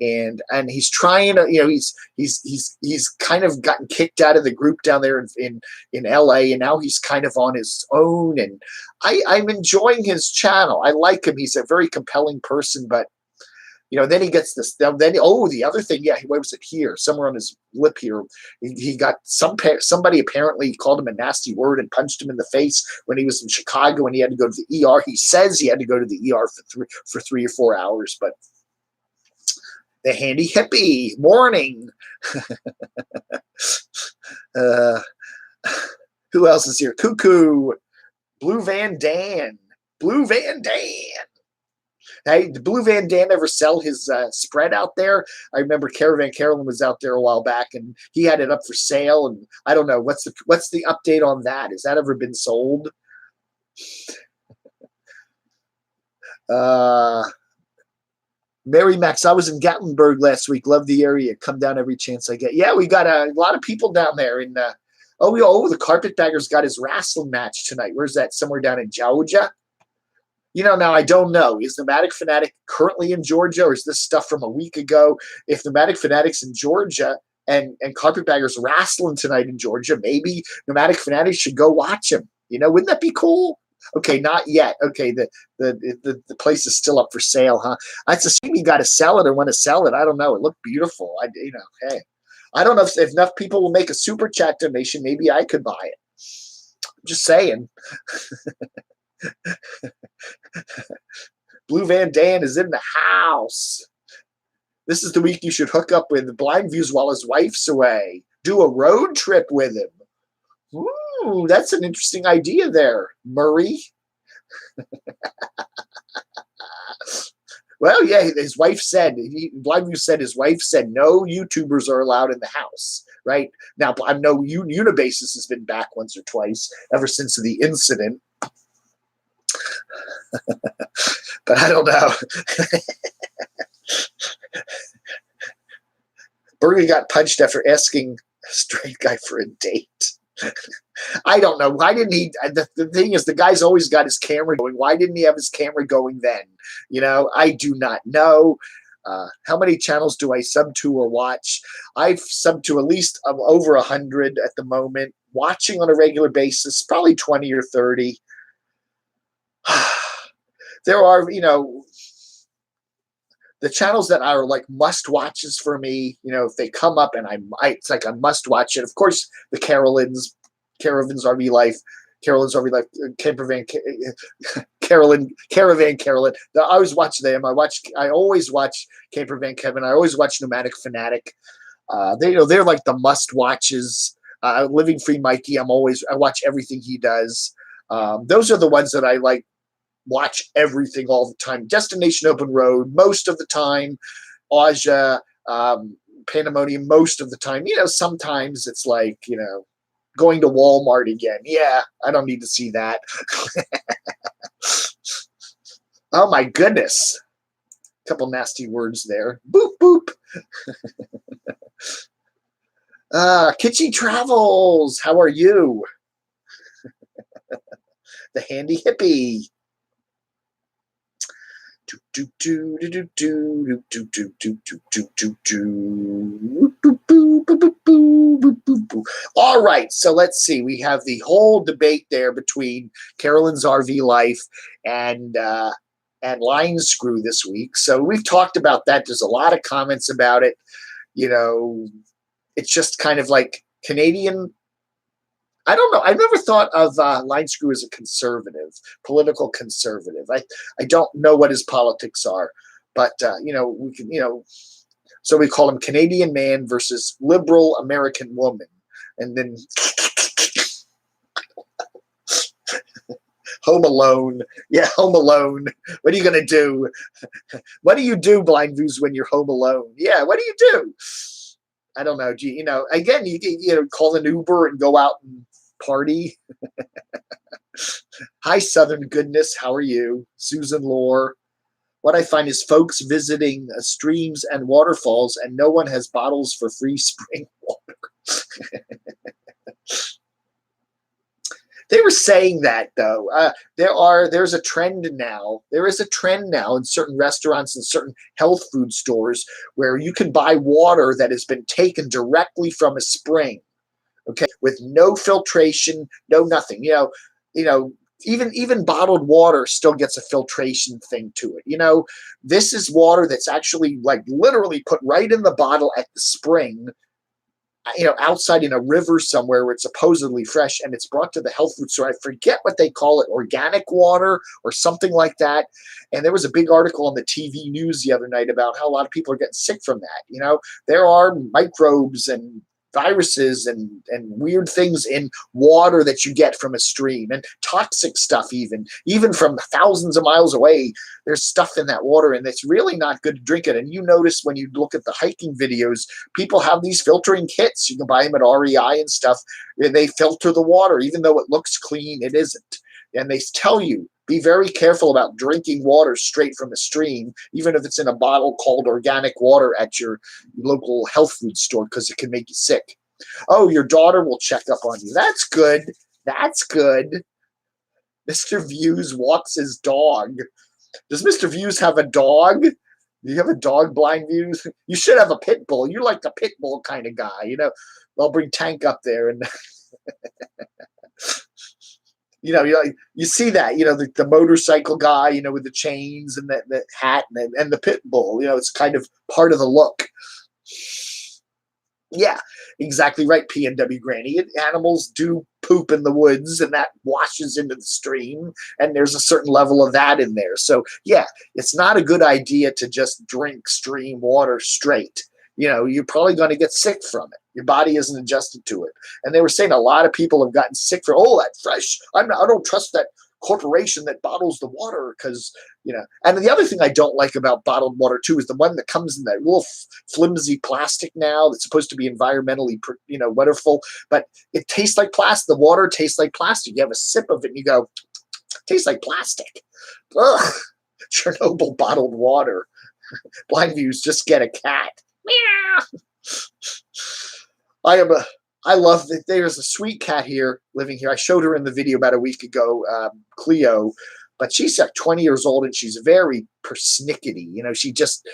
[SPEAKER 1] And he's trying to, he's kind of gotten kicked out of the group down there in LA, and now he's kind of on his own. And I'm enjoying his channel. I like him. He's a very compelling person, but then he gets this. The other thing, what was it here? Somewhere on his lip here, he got somebody apparently called him a nasty word and punched him in the face when he was in Chicago, and he had to go to the ER. He says he had to go to the ER for 3 or 4 hours, but. The handy hippie morning. Who else is here? Cuckoo. Blue Van Dan. Hey, did Blue Van Dan ever sell his spread out there? I remember Caravan Carolyn was out there a while back, and he had it up for sale. And I don't know what's the update on that. Has that ever been sold? Mary Max, I was in Gatlinburg last week. Love the area. Come down every chance I get. Yeah, we got a lot of people down there. The Carpetbagger's got his wrestling match tonight. Where's that? Somewhere down in Georgia? Now I don't know. Is Nomadic Fanatic currently in Georgia, or is this stuff from a week ago? If Nomadic Fanatic's in Georgia and Carpetbagger's wrestling tonight in Georgia, maybe Nomadic Fanatic should go watch him. Wouldn't that be cool? Okay, not yet. Okay, the place is still up for sale, huh? It's a shame you got to sell it or want to sell it. I don't know. It looked beautiful. Hey, I don't know if enough people will make a super chat donation. Maybe I could buy it. I'm just saying. Blue Van Dan is in the house. This is the week you should hook up with Blind Views while his wife's away. Do a road trip with him. Ooh, that's an interesting idea there, Murray. Well, yeah, his wife said, Blind View said his wife said no YouTubers are allowed in the house, right? Now, I know Unibasis has been back once or twice ever since the incident. But I don't know. Berger got punched after asking a straight guy for a date. I don't know. Why didn't he? The thing is, the guy's always got his camera going. Why didn't he have his camera going then? I do not know. How many channels do I sub to or watch? I've subbed to at least over 100 at the moment. Watching on a regular basis, probably 20 or 30. There are, the channels that are like must watches for me, if they come up and it's like a must watch it. Of course, the Caravans RV Life, Carolyn's RV Life, Caravan Carolyn. I always watch them. I always watch Campervan Kevin. I always watch Nomadic Fanatic. They're like the must watches. Living Free Mikey. I watch everything he does. Those are the ones that I like. Watch everything all the time. Destination Open Road most of the time. Aja, Pandemonium most of the time. Sometimes it's like, going to Walmart again. Yeah, I don't need to see that. Oh my goodness. A couple nasty words there. Boop, boop. Kitschy Travels. How are you? The Handy Hippie. All right, so let's see. We have the whole debate there between Carolyn's RV Life and Line Screw this week. So we've talked about that. There's a lot of comments about it. It's just kind of like Canadian. I don't know. I've never thought of Line Screw as a conservative, political conservative. I don't know what his politics are, but we can, so we call him Canadian man versus liberal American woman, and then Home Alone. Yeah, Home Alone. What are you gonna do? What do you do, Blind Views, when you're home alone? Yeah, what do you do? I don't know. Again, you call an Uber and go out and party. Hi, Southern Goodness. How are you? Susan Lore. What I find is folks visiting streams and waterfalls, and no one has bottles for free spring water. They were saying that, though. There's a trend now. There is a trend now in certain restaurants and certain health food stores where you can buy water that has been taken directly from a spring, okay, with no filtration, no nothing. Even bottled water still gets a filtration thing to it. This is water that's actually like literally put right in the bottle at the spring, outside in a river somewhere where it's supposedly fresh, and it's brought to the health food store. I forget what they call it, organic water or something like that. And there was a big article on the TV news the other night about how a lot of people are getting sick from that. There are microbes and viruses and weird things in water that you get from a stream, and toxic stuff even from thousands of miles away. There's stuff in that water, and it's really not good to drink it. And you notice when you look at the hiking videos, people have these filtering kits. You can buy them at REI and stuff. They filter the water. Even though it looks clean, it isn't. And they tell you, be very careful about drinking water straight from a stream, even if it's in a bottle called organic water at your local health food store, because it can make you sick. Oh, your daughter will check up on you. That's good. That's good. Mr. Views walks his dog. Does Mr. Views have a dog? Do you have a dog, Blind Views? You should have a pit bull. You're like the pit bull kind of guy. I'll bring Tank up there and you see that, the motorcycle guy, with the chains and the hat and the pit bull, it's kind of part of the look. Yeah, exactly right, PNW Granny. Animals do poop in the woods, and that washes into the stream, and there's a certain level of that in there. So, yeah, it's not a good idea to just drink stream water straight. You're probably going to get sick from it. Your body isn't adjusted to it. And they were saying a lot of people have gotten sick from, that fresh. I don't trust that corporation that bottles the water because, And the other thing I don't like about bottled water, too, is the one that comes in that little flimsy plastic now that's supposed to be environmentally, wonderful. But it tastes like plastic. The water tastes like plastic. You have a sip of it and you go, tastes like plastic. Ugh. Chernobyl bottled water. Blind Views, just get a cat. Meow. I love that there's a sweet cat here living here. I showed her in the video about a week ago, Cleo, but she's like 20 years old and she's very persnickety. She just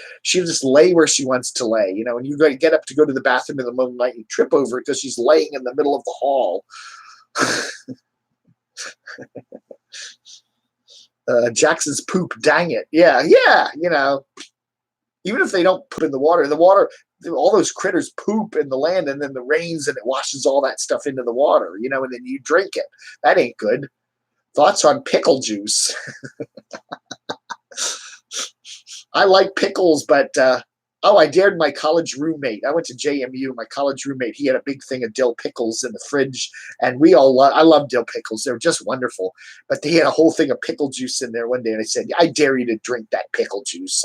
[SPEAKER 1] lay where she wants to lay, and you got to get up to go to the bathroom in the middle of the night and you trip over it because she's laying in the middle of the hall. Jackson's poop, dang it. Yeah, Even if they don't put in the water, all those critters poop in the land, and then the rains and it washes all that stuff into the water, you know, and then you drink it. That ain't good. Thoughts on pickle juice? I like pickles, but I dared my college roommate. I went to JMU. My college roommate, he had a big thing of dill pickles in the fridge, and I love dill pickles. They're just wonderful. But he had a whole thing of pickle juice in there one day, and I said, I dare you to drink that pickle juice.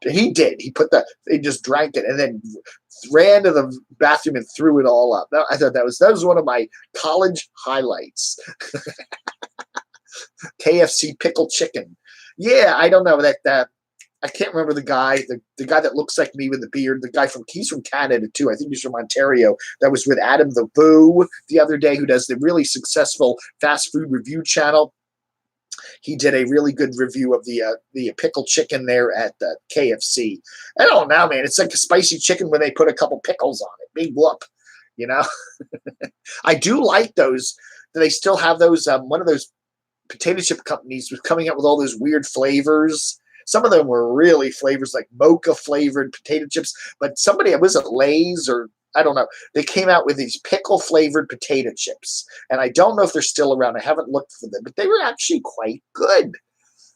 [SPEAKER 1] He did. He just drank it and then ran to the bathroom and threw it all up. I thought that was one of my college highlights. KFC pickle chicken. Yeah, I don't know that. I can't remember the guy, the guy that looks like me with the beard. He's from Canada too. I think he's from Ontario. That was with Adam the Boo the other day, who does the really successful fast food review channel. He did a really good review of the pickle chicken there at the KFC. I don't know, man. It's like a spicy chicken when they put a couple pickles on it. Big whoop, you know. I do like those. They still have those. One of those potato chip companies was coming up with all those weird flavors. Some of them were really flavors like mocha flavored potato chips, but was it Lay's or I don't know. They came out with these pickle flavored potato chips, and I don't know if they're still around. I haven't looked for them, but they were actually quite good.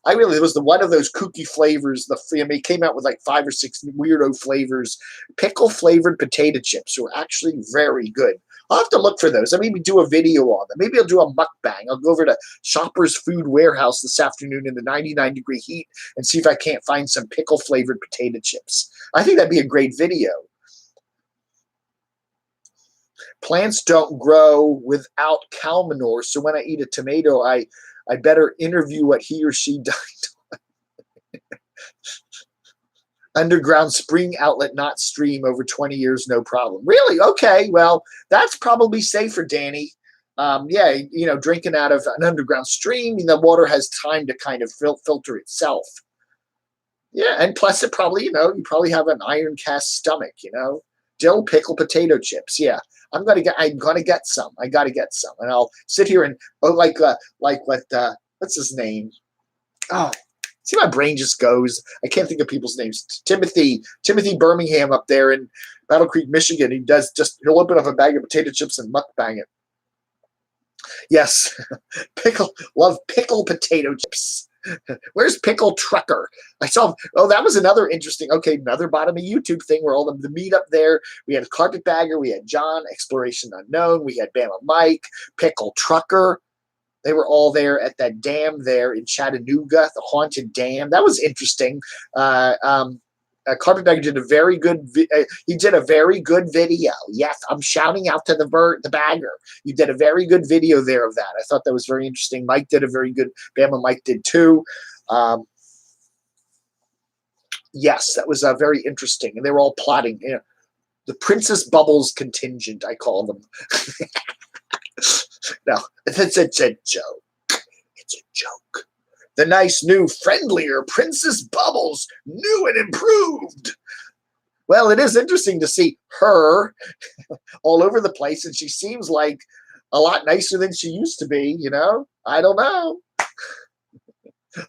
[SPEAKER 1] It was one of those kooky flavors. It came out with like 5 or 6 weirdo flavors. Pickle flavored potato chips were actually very good. I'll have to look for those. I maybe do a video on them. Maybe I'll do a mukbang. I'll go over to Shoppers Food Warehouse this afternoon in the 99-degree heat and see if I can't find some pickle flavored potato chips. I think that'd be a great video. Plants don't grow without cow manure, so when I eat a tomato, I better interview what he or she died on. Underground spring outlet, not stream, over 20 years, no problem. Really? Okay, well, that's probably safer, Danny. Yeah, drinking out of an underground stream, the water has time to kind of filter itself. Yeah, and plus it probably, you probably have an iron cast stomach, Dill pickle potato chips. Yeah, I'm gonna get some. I gotta get some, and I'll sit here and what's his name? Oh, see, my brain just goes. I can't think of people's names. Timothy Birmingham up there in Battle Creek, Michigan. He'll open up a bag of potato chips and mukbang it. Yes, love pickle potato chips. Where's Pickle Trucker? I saw. Oh, that was another interesting. Okay, another bottom of YouTube thing where all the meet up there. We had Carpetbagger, we had John, Exploration Unknown, we had Bama Mike, Pickle Trucker. They were all there at that dam there in Chattanooga, the haunted dam. That was interesting. Carpetbagger did a very good. He did a very good video. Yes, I'm shouting out to the bagger. You did a very good video there of that. I thought that was very interesting. Mike did a very good. Bama Mike did too. Yes, that was very interesting, and they were all plotting. The Princess Bubbles contingent, I call them. No, it's a joke. It's a joke. The nice, new, friendlier Princess Bubbles, new and improved. Well, it is interesting to see her all over the place, and she seems like a lot nicer than she used to be, I don't know.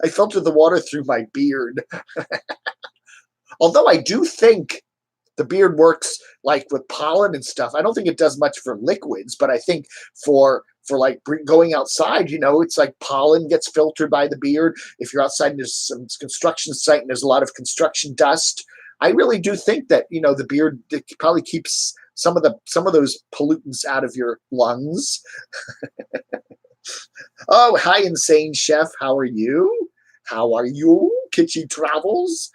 [SPEAKER 1] I filtered the water through my beard. Although I do think the beard works like with pollen and stuff. I don't think it does much for liquids, but I think for like going outside, it's like pollen gets filtered by the beard. If you're outside and there's some construction site and there's a lot of construction dust, I really do think that, the beard probably keeps some of those pollutants out of your lungs. Oh, hi, Insane Chef. How are you? How are you? Kitschy Travels.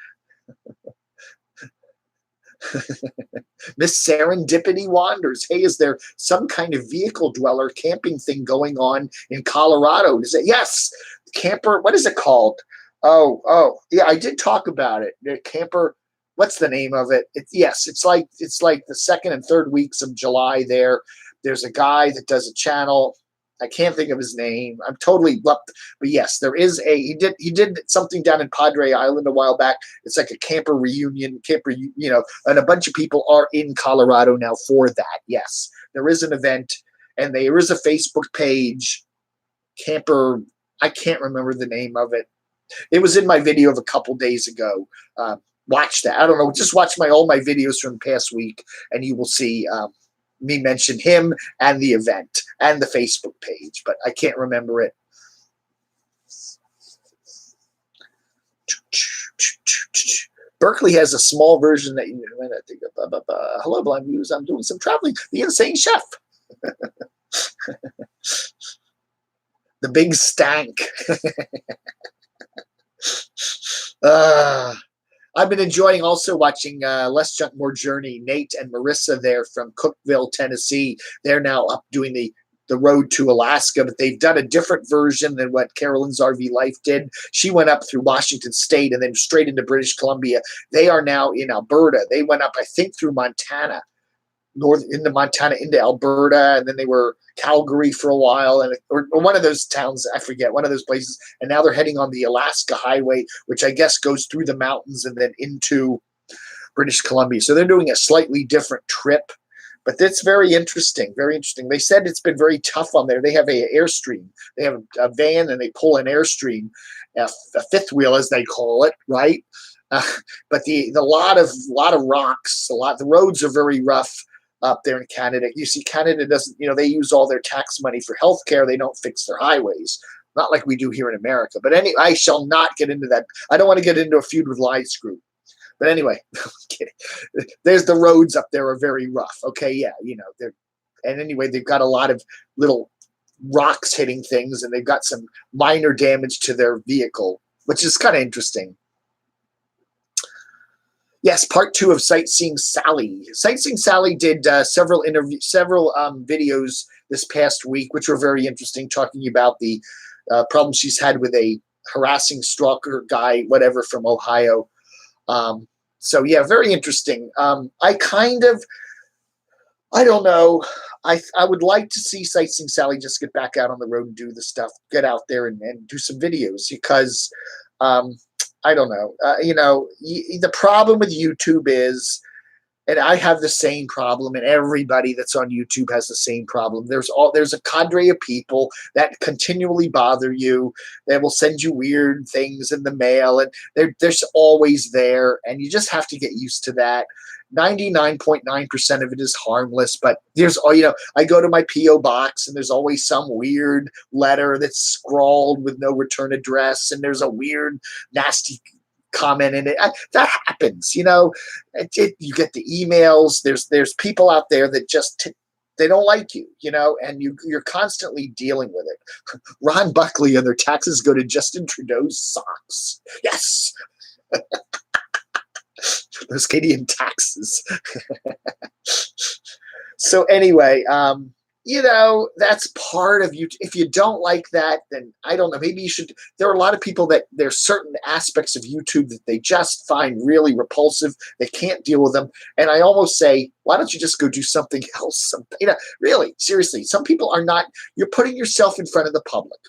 [SPEAKER 1] Miss Serendipity Wanders. Hey, is there some kind of vehicle dweller camping thing going on in Colorado? Yes, camper. What is it called? Oh, yeah, I did talk about it. The camper. What's the name of it? It's like the 2nd and 3rd weeks of July. There's a guy that does a channel. I can't think of his name. I'm totally left. But yes, there is he did something down in Padre Island a while back. It's like a camper reunion, and a bunch of people are in Colorado now for that. Yes, there is an event, and there is a Facebook page. Camper, I can't remember the name of it. It was in my video of a couple days ago. watch that. I don't know. Just watch all my videos from the past week, and you will see me mention him and the event and the Facebook page, but I can't remember it. Berkeley has a small version that you know. I think, hello, blind viewers. I'm doing some traveling. The Insane Chef. The Big Stank. I've been enjoying also watching Less Junk, More Journey. Nate and Marissa there from Cookeville, Tennessee. They're now up doing the road to Alaska, but they've done a different version than what Carolyn's RV Life did. She went up through Washington State and then straight into British Columbia. They are now in Alberta. They went up, I think, through Montana, north into Montana, into Alberta, and then they were Calgary for a while, and or one of those towns, I forget, one of those places. And now they're heading on the Alaska Highway, which I guess goes through the mountains and then into British Columbia. So they're doing a slightly different trip. But that's very interesting, very interesting. They said it's been very tough on there. They have an Airstream. They have a van, and they pull an Airstream, a fifth wheel, as they call it, right? But the lot of rocks, the roads are very rough up there in Canada. You see, Canada doesn't, they use all their tax money for healthcare. They don't fix their highways, not like we do here in America. But I shall not get into that. I don't want to get into a feud with Lies Group. But anyway, I'm kidding. There's the roads up there are very rough. Okay, yeah, and anyway, they've got a lot of little rocks hitting things, and they've got some minor damage to their vehicle, which is kind of interesting. Yes, part 2 of Sightseeing Sally. Sightseeing Sally did several videos this past week, which were very interesting, talking about the problems she's had with a harassing stalker guy, whatever, from Ohio. So yeah, very interesting. I don't know. I would like to see Sightseeing Sally just get back out on the road and do the stuff, get out there and do some videos, because I don't know. The problem with YouTube is, and I have the same problem, and everybody that's on YouTube has the same problem. There's a cadre of people that continually bother you. They will send you weird things in the mail, and they're always there, and you just have to get used to that. 99.9% of it is harmless, but there's I go to my P.O. box, and there's always some weird letter that's scrawled with no return address, and there's a weird, nasty comment in it. That happens, you get the emails. There's people out there that just they don't like you, and you're constantly dealing with it. Ron Buckley and their taxes go to Justin Trudeau's socks. Yes. Those Canadian taxes. So anyway, that's part of you. If you don't like that, then I don't know. Maybe you should. There are a lot of people that there's certain aspects of YouTube that they just find really repulsive. They can't deal with them. And I almost say, why don't you just go do something else? Really, seriously, some people are not. You're putting yourself in front of the public.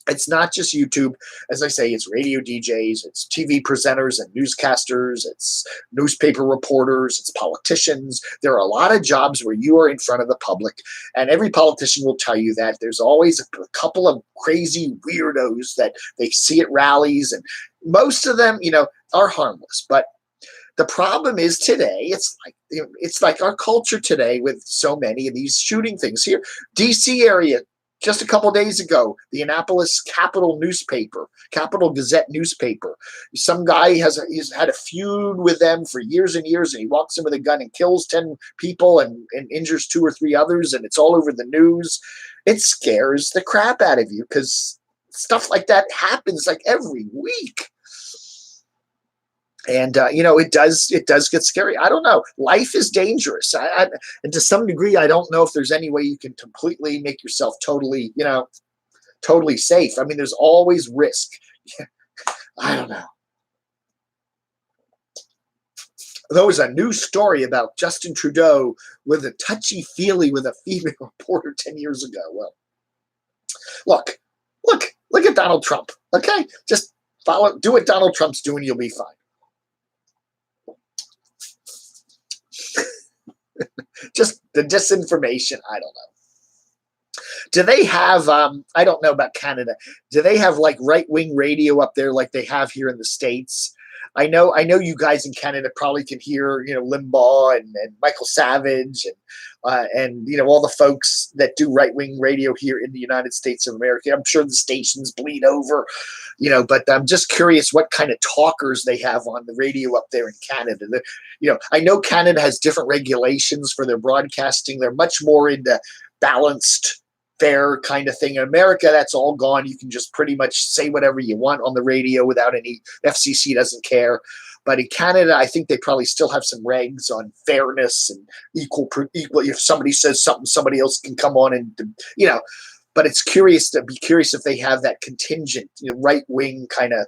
[SPEAKER 1] It's not just YouTube. As I say, it's radio DJs, it's TV presenters and newscasters, it's newspaper reporters, it's politicians. There are a lot of jobs where you are in front of the public, and every politician will tell you that. There's always a couple of crazy weirdos that they see at rallies, and most of them, are harmless. But the problem is today, it's like our culture today with so many of these shooting things here. DC area, just a couple of days ago, the Annapolis Capital Gazette newspaper. Some guy he's had a feud with them for years and years, and he walks in with a gun and kills 10 people and injures 2 or 3 others, and it's all over the news. It scares the crap out of you, because stuff like that happens like every week. And it does get scary. I don't know. Life is dangerous, and to some degree, I don't know if there's any way you can completely make yourself totally safe. I mean, there's always risk. I don't know. There was a news story about Justin Trudeau with a touchy-feely with a female reporter 10 years ago. Well, look at Donald Trump. Okay, just do what Donald Trump's doing. You'll be fine. Just the disinformation. I don't know. Do they have, I don't know about Canada. Do they have like right-wing radio up there like they have here in the States? I know you guys in Canada probably can hear, Limbaugh and Michael Savage and all the folks that do right wing radio here in the United States of America. I'm sure the stations bleed over, but I'm just curious what kind of talkers they have on the radio up there in Canada. I know Canada has different regulations for their broadcasting. They're much more into balanced, fair kind of thing. In America, that's all gone. You can just pretty much say whatever you want on the radio without any, FCC doesn't care. But in Canada, I think they probably still have some regs on fairness and equal. If somebody says something, somebody else can come on and, but it's curious if they have that contingent, right wing kind of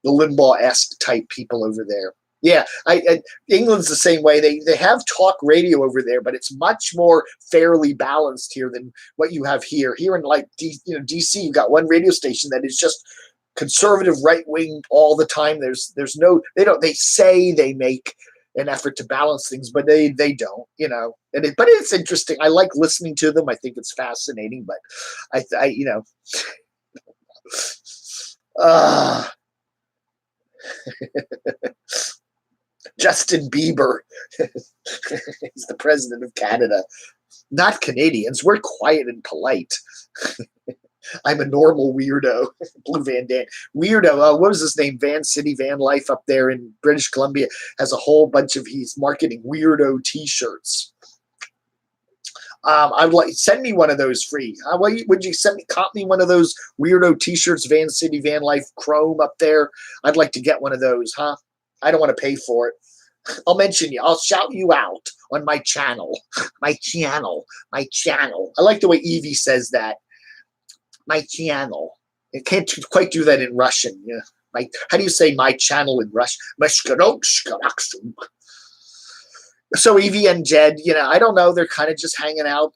[SPEAKER 1] the Limbaugh-esque type people over there. Yeah, England's the same way. They have talk radio over there, but it's much more fairly balanced here than what you have here. Here in DC, you've got one radio station that is just conservative right wing all the time. There's no, they say they make an effort to balance things, but they don't, but it's interesting. I like listening to them. I think it's fascinating, but Justin Bieber is the president of Canada. Not Canadians. We're quiet and polite. I'm a normal weirdo. Blue Van Dam. Weirdo. What was his name? Van City Van Life up there in British Columbia has a whole bunch of, he's marketing weirdo t-shirts. I would like, send me one of those free. Would you cop me one of those weirdo t-shirts, Van City Van Life Chrome up there? I'd like to get one of those, huh? I don't want to pay for it. I'll mention you. I'll shout you out on my channel. My channel. I like the way Evie says that. My channel. I can't quite do that in Russian. Yeah. How do you say my channel in Russian? So Evie and Jed, I don't know. They're kind of just hanging out,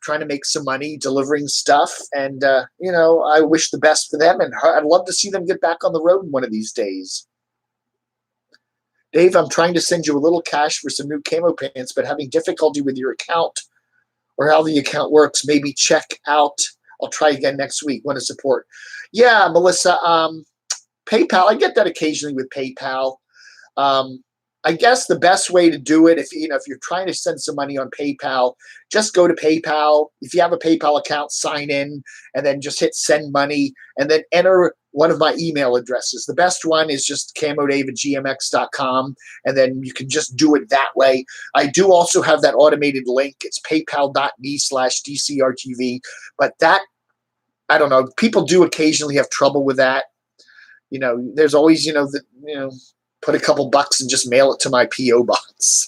[SPEAKER 1] trying to make some money, delivering stuff. And, I wish the best for them. And I'd love to see them get back on the road one of these days. Dave, I'm trying to send you a little cash for some new camo pants, but having difficulty with your account or how the account works. Maybe check out. I'll try again next week. Want to support? Yeah, Melissa. PayPal. I get that occasionally with PayPal. I guess the best way to do it, if you're trying to send some money on PayPal, just go to PayPal. If you have a PayPal account, sign in, and then just hit send money, and then enter one of my email addresses. The best one is just camodave@gmx.com, and then you can just do it that way. I do also have that automated link. It's paypal.me/DCRTV, but that, I don't know. People do occasionally have trouble with that. There's always, put a couple bucks and just mail it to my P.O. box.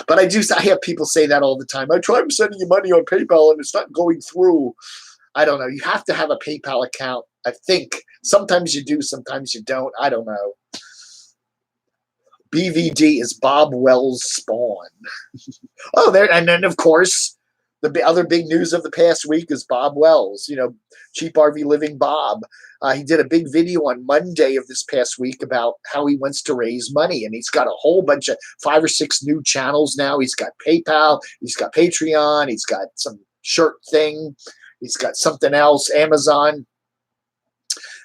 [SPEAKER 1] But I have people say that all the time. I try sending you money on PayPal and it's not going through. I don't know. You have to have a PayPal account, I think. Sometimes you do, sometimes you don't. I don't know. BVD is Bob Wells' spawn. Oh, there, and then, of course, the other big news of the past week is Bob Wells, Cheap RV Living Bob. He did a big video on Monday of this past week about how he wants to raise money. And he's got a whole bunch of 5 or 6 new channels now. He's got PayPal. He's got Patreon. He's got some shirt thing. He's got something else, Amazon.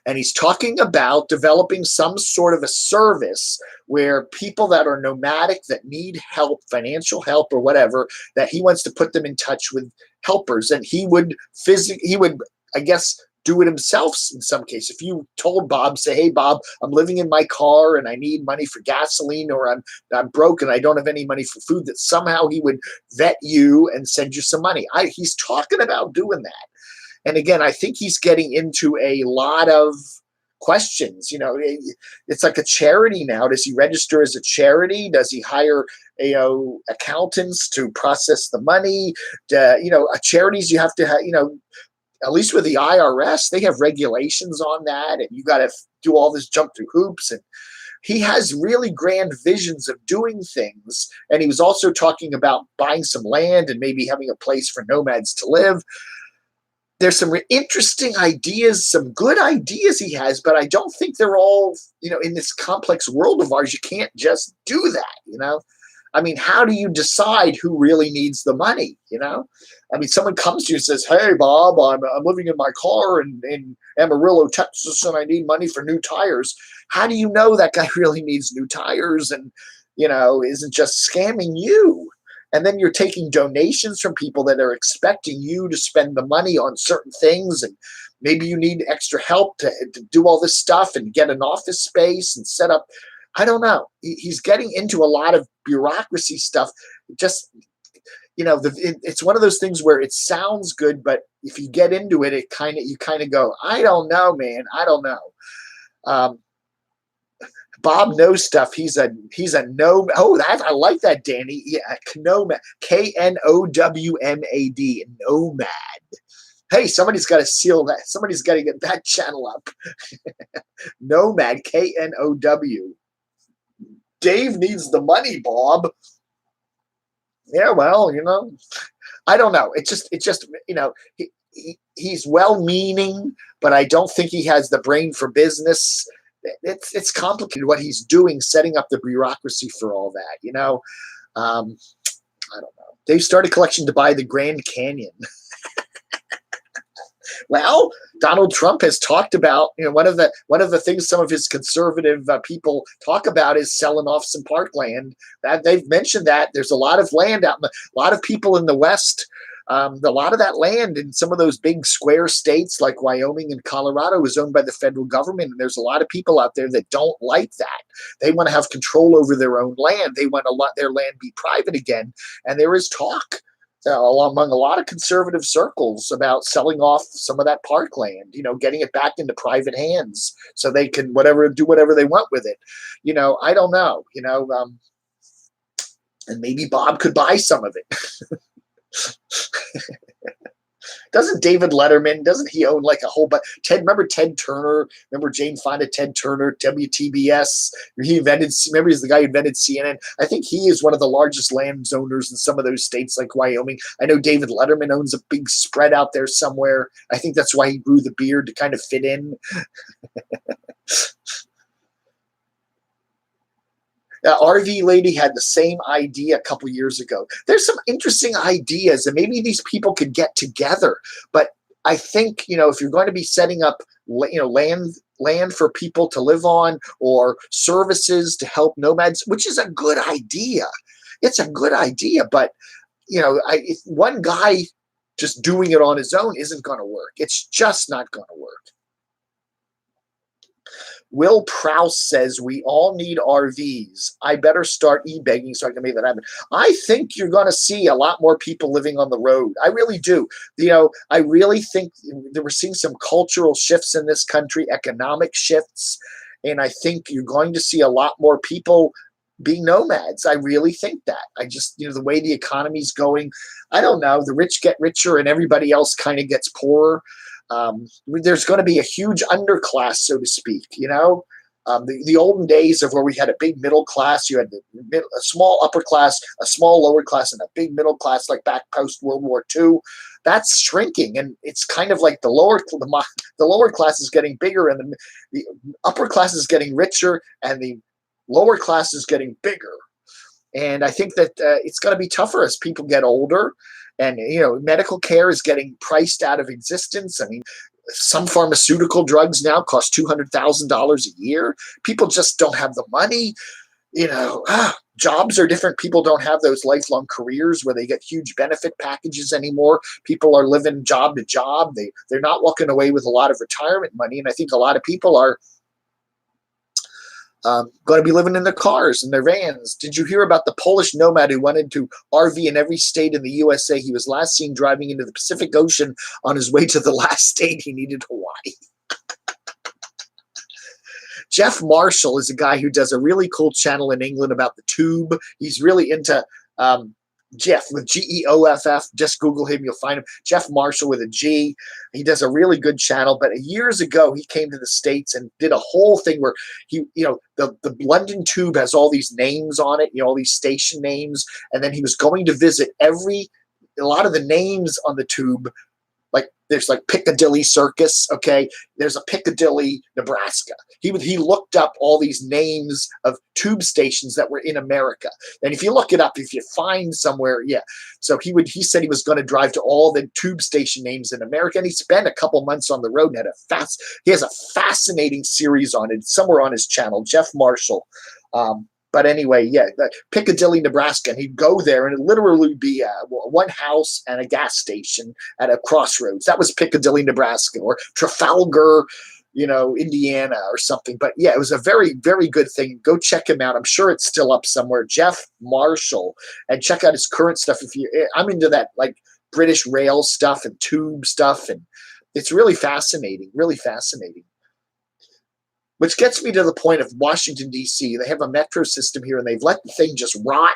[SPEAKER 1] And he's talking about developing some sort of a service where people that are nomadic, that need help, financial help or whatever, that he wants to put them in touch with helpers. And he would, I guess, do it himself in some case. If you told Bob, say, hey, Bob, I'm living in my car and I need money for gasoline, or I'm broke and I don't have any money for food, that somehow he would vet you and send you some money. He's talking about doing that. And again, I think he's getting into a lot of questions. It's like a charity now. Does he register as a charity? Does he hire accountants to process the money? Charities, you have to have, at least with the IRS, they have regulations on that, and you got to do all this, jump through hoops. And he has really grand visions of doing things. And he was also talking about buying some land and maybe having a place for nomads to live. There's some interesting ideas, some good ideas he has, but I don't think they're all, in this complex world of ours. You can't just do that, I mean, how do you decide who really needs the money? You know, I mean, someone comes to you and says, "Hey, Bob, I'm living in my car in Amarillo, Texas, and I need money for new tires." How do you know that guy really needs new tires and, you know, isn't just scamming you? And then you're taking donations from people that are expecting you to spend the money on certain things. And maybe you need extra help to do all this stuff and get an office space and set up. I don't know. He's getting into a lot of bureaucracy stuff. Just, you know, it's one of those things where it sounds good, but if you get into it, you kind of go, I don't know, man. I don't know. Bob knows stuff. He's a no. Oh, I like that, Danny. Yeah, Knowmad. Knowmad. Nomad. Hey, somebody's got to seal that. Somebody's got to get that channel up. Nomad. Know. Dave needs the money, Bob. Yeah, well, you know, I don't know. It's just, you know, he's well-meaning, but I don't think he has the brain for business. It's complicated what he's doing, setting up the bureaucracy for all that, you know. I don't know. They started collection to buy the Grand Canyon. Well, Donald Trump has talked about, you know, one of the things some of his conservative people talk about is selling off some parkland. That they've mentioned that there's a lot of land out, a lot of people in the West. A lot of that land in some of those big square states like Wyoming and Colorado is owned by the federal government. And there's a lot of people out there that don't like that. They want to have control over their own land. They want to let their land be private again. And there is talk among a lot of conservative circles about selling off some of that parkland, you know, getting it back into private hands so they can do whatever they want with it. You know, I don't know, you know, and maybe Bob could buy some of it. Doesn't David Letterman, doesn't he own like a whole bunch? Remember Ted Turner? Remember Jane Fonda, Ted Turner, WTBS? Remember he's the guy who invented CNN? I think he is one of the largest landowners in some of those states like Wyoming. I know David Letterman owns a big spread out there somewhere. I think that's why he grew the beard to kind of fit in. RV Lady had the same idea a couple years ago. There's some interesting ideas, and maybe these people could get together. But I think, you know, if you're going to be setting up, you know, land for people to live on or services to help nomads, which is a good idea. It's a good idea, but you know, if one guy just doing it on his own isn't going to work. It's just not going to work. Will Prouse says, we all need RVs. I better start e-begging so I can make that happen. I think you're going to see a lot more people living on the road. I really do. You know, I really think that we're seeing some cultural shifts in this country, economic shifts, and I think you're going to see a lot more people being nomads. I really think that. I just, you know, the way the economy's going, I don't know, the rich get richer and everybody else kind of gets poorer. There's going to be a huge underclass, so to speak, you know. The olden days of where we had a big middle class, you had a small upper class, a small lower class, and a big middle class, like back post World War II. That's shrinking, and it's kind of like the lower class is getting bigger, and the upper class is getting richer, and the lower class is getting bigger. And I think that it's going to be tougher as people get older. And, you know, medical care is getting priced out of existence. I mean, some pharmaceutical drugs now cost $200,000 a year. People just don't have the money. You know, jobs are different. People don't have those lifelong careers where they get huge benefit packages anymore. People are living job to job. They're not walking away with a lot of retirement money. And I think a lot of people are going to be living in their cars and their vans. Did you hear about the Polish nomad who wanted to RV in every state in the USA? He was last seen driving into the Pacific Ocean on his way to the last state he needed, Hawaii. Jeff Marshall is a guy who does a really cool channel in England about the tube. He's really into Jeff with Geoff. Just Google him, you'll find him. Jeff Marshall with a G. He does a really good channel. But years ago, he came to the States and did a whole thing where he, you know, the London Tube has all these names on it, you know, all these station names. And then he was going to visit a lot of the names on the tube. Like there's like Piccadilly Circus, okay? There's a Piccadilly, Nebraska. He looked looked up all these names of tube stations that were in America. And if you look it up, if you find somewhere, yeah. So he said he was going to drive to all the tube station names in America, and he spent a couple months on the road and he has a fascinating series on it somewhere on his channel, Jeff Marshall. But anyway, yeah, Piccadilly, Nebraska, and he'd go there, and it'd literally be one house and a gas station at a crossroads. That was Piccadilly, Nebraska, or Trafalgar, Indiana or something. But yeah, it was a very, very good thing. Go check him out. I'm sure it's still up somewhere. Jeff Marshall, and check out his current stuff. I'm into that like British rail stuff and tube stuff, and it's really fascinating, really fascinating. Which gets me to the point of Washington, D.C. They have a metro system here, and they've let the thing just rot.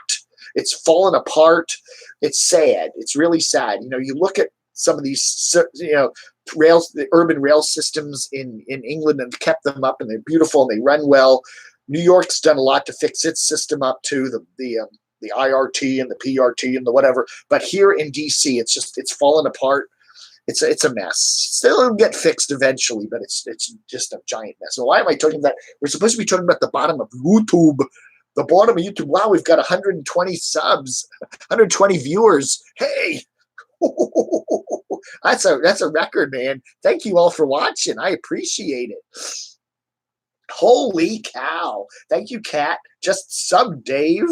[SPEAKER 1] It's fallen apart. It's sad. It's really sad. You look at some of these, the urban rail systems in England, and kept them up, and they're beautiful, and they run well. New York's done a lot to fix its system up too, the IRT and the PRT and the whatever. But here in D.C., it's fallen apart. It's a mess. It'll get fixed eventually, but it's just a giant mess. So why am I talking about that? We're supposed to be talking about the bottom of YouTube. The bottom of YouTube. Wow, we've got 120 subs, 120 viewers. Hey, that's a record, man. Thank you all for watching. I appreciate it. Holy cow. Thank you, Kat. Just sub Dave.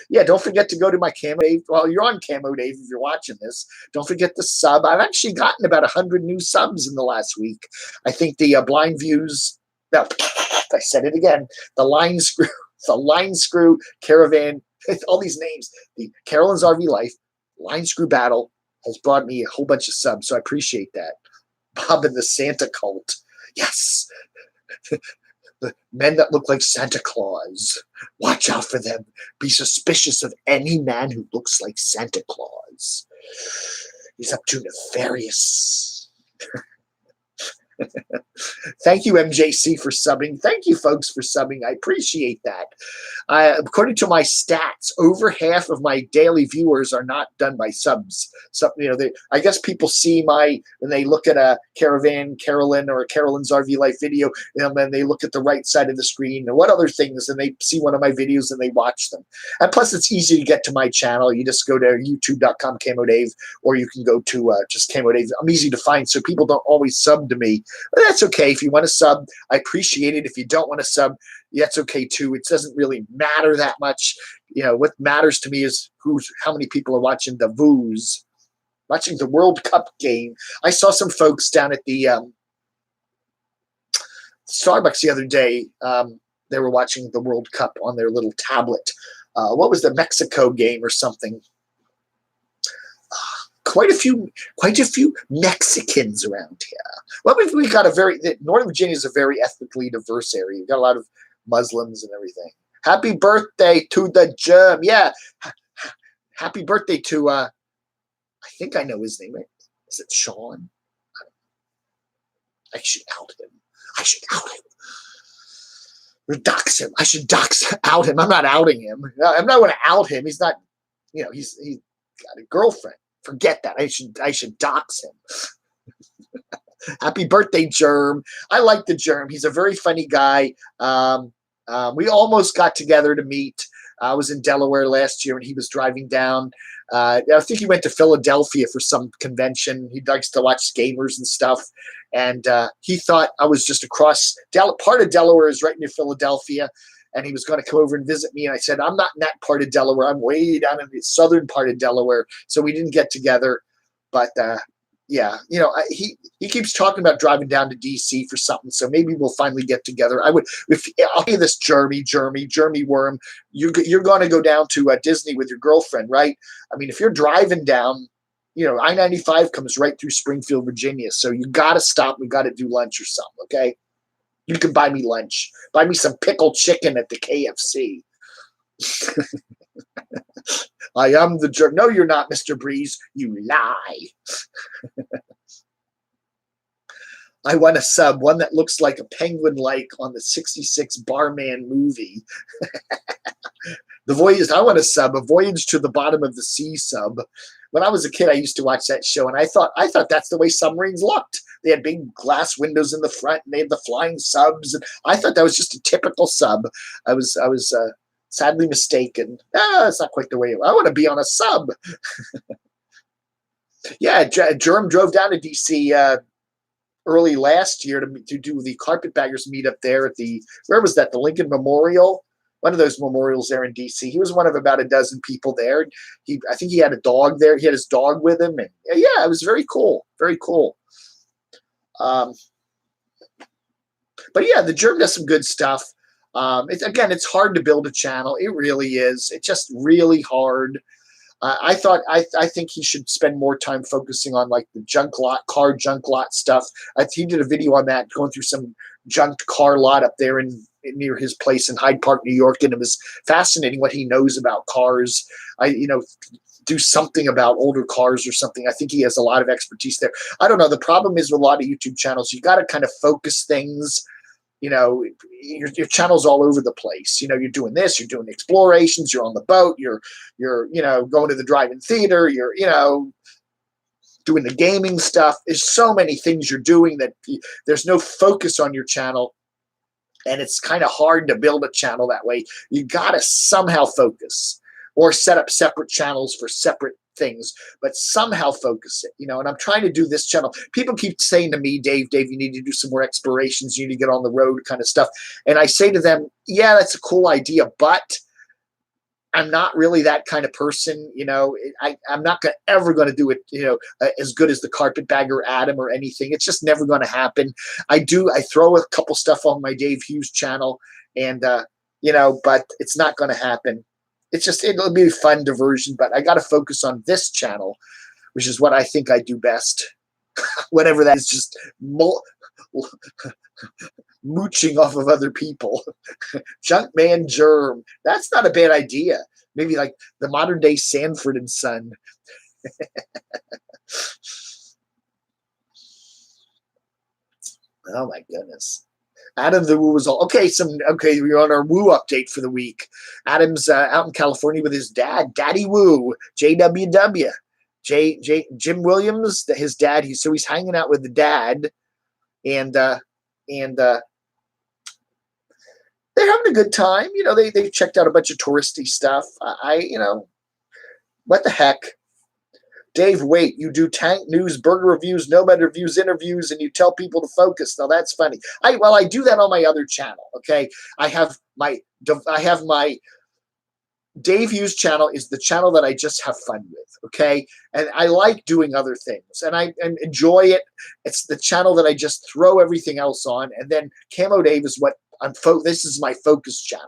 [SPEAKER 1] Yeah, don't forget to go to my CamoDAVE. Well, you're on CamoDAVE if you're watching this. Don't forget to sub. I've actually gotten about 100 new subs in the last week. I think the blind views. No, I said it again. The line screw caravan. All these names. The Carolyn's RV Life line screw battle has brought me a whole bunch of subs, so I appreciate that. Bob and the Santa Cult. Yes. The men that look like Santa Claus. Watch out for them. Be suspicious of any man who looks like Santa Claus. He's up to nefarious. Thank you, MJC, for subbing. Thank you, folks, for subbing. I appreciate that. According to my stats, over half of my daily viewers are not done by subs. So, I guess people see when they look at a Carolyn or a Carolyn's RV Life video, and then they look at the right side of the screen and what other things, and they see one of my videos and they watch them. And plus, it's easy to get to my channel. You just go to youtube.com camodave, or you can go to just camodave. I'm easy to find, so people don't always sub to me. But that's okay. If you want to sub, I appreciate it. If you don't want to sub, that's okay too. It doesn't really matter that much. What matters to me is how many people are watching the VOOs, watching the World Cup game. I saw some folks down at the Starbucks the other day. They were watching the World Cup on their little tablet. What was the Mexico game or something? Quite a few Mexicans around here. Well, we got Northern Virginia is a very ethnically diverse area. We've got a lot of Muslims and everything. Happy birthday to the germ. Yeah. Happy birthday to, I think I know his name. Right? Is it Sean? I should out him. Dox him. I should out him. I'm not outing him. I'm not going to out him. He's not, he's got a girlfriend. Forget that. I should dox him. Happy birthday, Germ. I like the Germ. He's a very funny guy. We almost got together to meet. I was in Delaware last year, and he was driving down. I think he went to Philadelphia for some convention. He likes to watch gamers and stuff. And he thought I was just across. Part of Delaware is right near Philadelphia. And he was going to come over and visit me. And I said, I'm not in that part of Delaware. I'm way down in the southern part of Delaware. So we didn't get together. But, yeah, he keeps talking about driving down to D.C. for something. So maybe we'll finally get together. I'll hear this Jeremy Worm. You're going to go down to Disney with your girlfriend, right? I mean, if you're driving down, I-95 comes right through Springfield, Virginia. So you got to stop. We got to do lunch or something, okay? You can buy me lunch. Buy me some pickled chicken at the KFC. I am the jerk. No, you're not, Mr. Breeze. You lie. I want a sub, one that looks like a penguin like on the 66 Barman movie. The Voyage, I want a sub, a Voyage to the Bottom of the Sea sub. When I was a kid, I used to watch that show, and I thought that's the way submarines looked. They had big glass windows in the front, and they had the flying subs. And I thought that was just a typical sub. I was sadly mistaken. It's not quite the way I want to be on a sub. Yeah, Jerem drove down to DC early last year to do the Carpetbaggers meetup there at where was that? The Lincoln Memorial, one of those memorials there in DC. He was one of about a dozen people there. I think he had a dog there. He had his dog with him, and yeah, it was very cool, very cool. But yeah, the Germ does some good stuff. It's hard to build a channel. It really is. It's just really hard. I think he should spend more time focusing on like the car junk lot stuff. He did a video on that, going through some junked car lot up there near his place in Hyde Park, New York, and it was fascinating what he knows about cars. Do something about older cars or something. I think he has a lot of expertise there. I don't know. The problem is with a lot of YouTube channels, you got to kind of focus things. Your channel's all over the place. You're doing this, you're doing explorations, you're on the boat, you're going to the drive-in theater, you're doing the gaming stuff. There's so many things you're doing that there's no focus on your channel, and it's kind of hard to build a channel that way. You got to somehow focus or set up separate channels for separate things, but somehow focus it, and I'm trying to do this channel. People keep saying to me, Dave, you need to do some more explorations, you need to get on the road kind of stuff. And I say to them, yeah, that's a cool idea, but I'm not really that kind of person. I'm not ever going to do it, as good as the Carpetbagger Adam or anything. It's just never going to happen. I throw a couple stuff on my Dave Hughes channel, and, but it's not going to happen. It'll be a fun diversion, but I got to focus on this channel, which is what I think I do best. Whatever that is, just mooching off of other people. Junkman Germ. That's not a bad idea. Maybe like the modern day Sanford and Son. Oh my goodness. Adam the Woo was all okay. We're on our Woo update for the week. Adam's out in California with his dad, Daddy Woo, JWW, Jim Williams, his dad. He's hanging out with the dad, and they're having a good time. They checked out a bunch of touristy stuff. What the heck? Dave, wait, you do tank news, burger reviews, nomad reviews, interviews, and you tell people to focus. Now that's funny. I do that on my other channel. Okay. I have my Dave Hughes channel is the channel that I just have fun with. Okay. And I like doing other things, and I enjoy it. It's the channel that I just throw everything else on. And then camodave is what this is my focus channel.